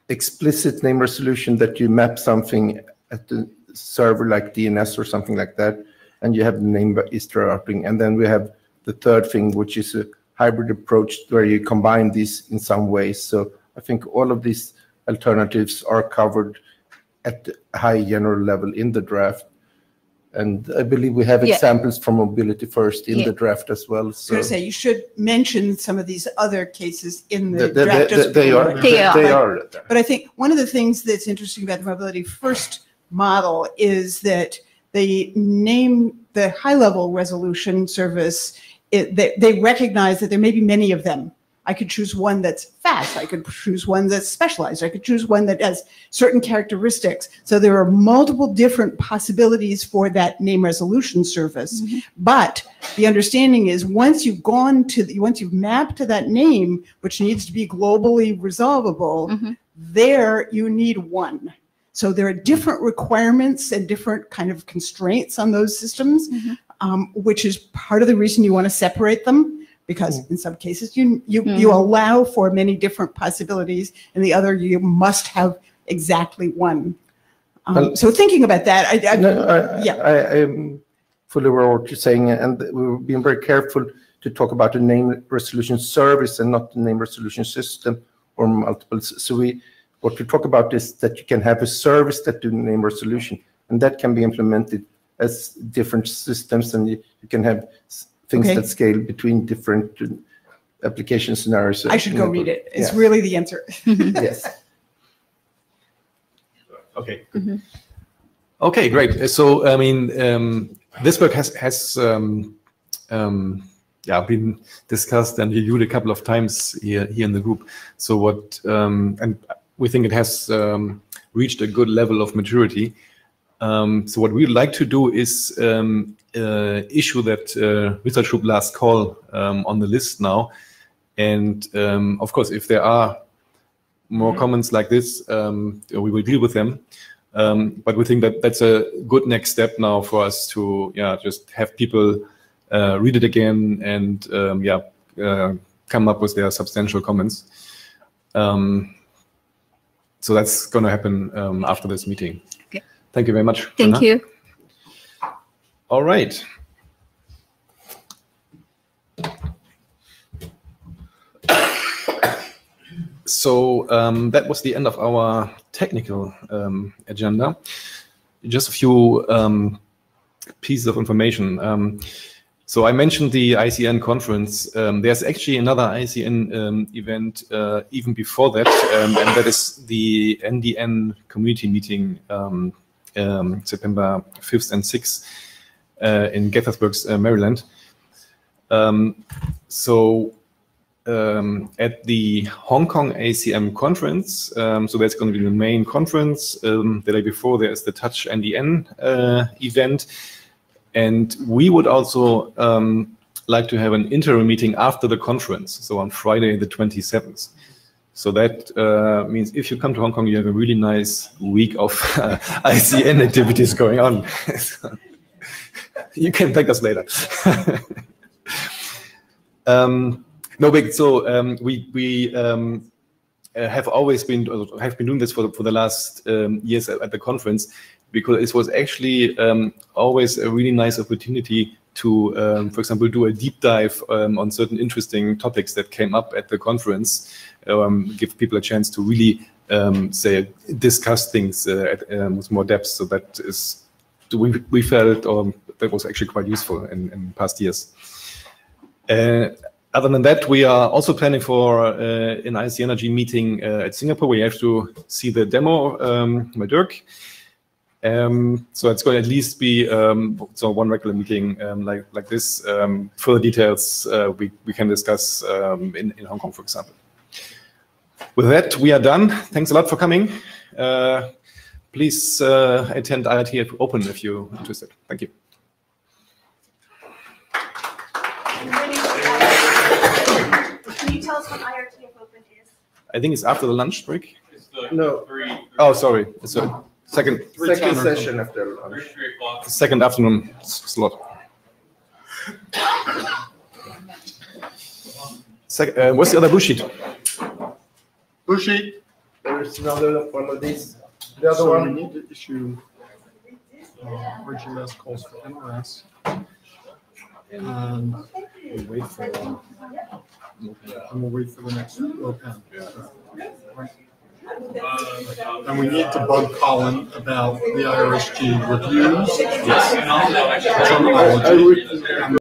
explicit name resolution that you map something at the server like DNS or something like that, and you have the name-based routing. And then we have the third thing, which is a hybrid approach where you combine these in some ways. So I think all of these alternatives are covered at the high general level in the draft. And I believe we have examples from Mobility First in the draft as well. So I was going to say, you should mention some of these other cases in the draft. They are. But I think one of the things that's interesting about the Mobility First model is that they name the high-level resolution service. They recognize that there may be many of them. I could choose one that's fast. I could choose one that's specialized. I could choose one that has certain characteristics. So there are multiple different possibilities for that name resolution service. But the understanding is once you've mapped to that name, which needs to be globally resolvable, there you need one. So there are different requirements and different kind of constraints on those systems. which is part of the reason you want to separate them, because in some cases you allow for many different possibilities, and the other you must have exactly one. So thinking about that, I am fully aware of what you're saying, and we're being very careful to talk about the name resolution service and not the name resolution system or multiples. So what we talk about is that you can have a service that do name resolution, and that can be implemented as different systems, and you can have things that scale between different application scenarios. I should go read it. It's really the answer. Yes. Okay. Okay, great. So I mean, this work has been discussed and reviewed a couple of times here in the group. So what and we think it has reached a good level of maturity. So what we'd like to do is issue that research group last call on the list now. And of course, if there are more comments like this, we will deal with them. But we think that that's a good next step now for us to just have people read it again and come up with their substantial comments. So that's going to happen after this meeting. Okay. Thank you very much. Thank Anna. you. All right. So that was the end of our technical agenda. Just a few pieces of information. So I mentioned the ICN conference. There's actually another ICN event even before that, and that is the NDN community meeting September 5th and 6th in Gaithersburg, Maryland. At the Hong Kong ACM conference, so that's going to be the main conference. The day before there is the Touch NDN event. And we would also like to have an interim meeting after the conference, so on Friday the 27th. So that means if you come to Hong Kong, you have a really nice week of ICN activities going on. You can thank us later. No big. So we have always been doing this for the last years at the conference, because it was actually always a really nice opportunity to, for example, do a deep dive on certain interesting topics that came up at the conference, give people a chance to really discuss things with more depth. So that is, we felt that was actually quite useful in past years. Other than that, we are also planning for an ICNRG meeting at Singapore, where you have to see the demo by Dirk. So it's going to at least be one regular meeting like this. Further details we can discuss in Hong Kong, for example. With that, we are done. Thanks a lot for coming. Please attend IETF Open if you're interested. Thank you. Can you tell us what IETF Open is? I think it's after the lunch break. No. Oh, sorry. It's a second session after lunch. Second afternoon slot. What's the other blue sheet? Blue sheet. There's another one of these. The other So one. we need to issue RGS calls for NRS. And we'll wait for the next OPEN. Right. And we need to bug Colin about the IRSG reviews. Yes. Terminology.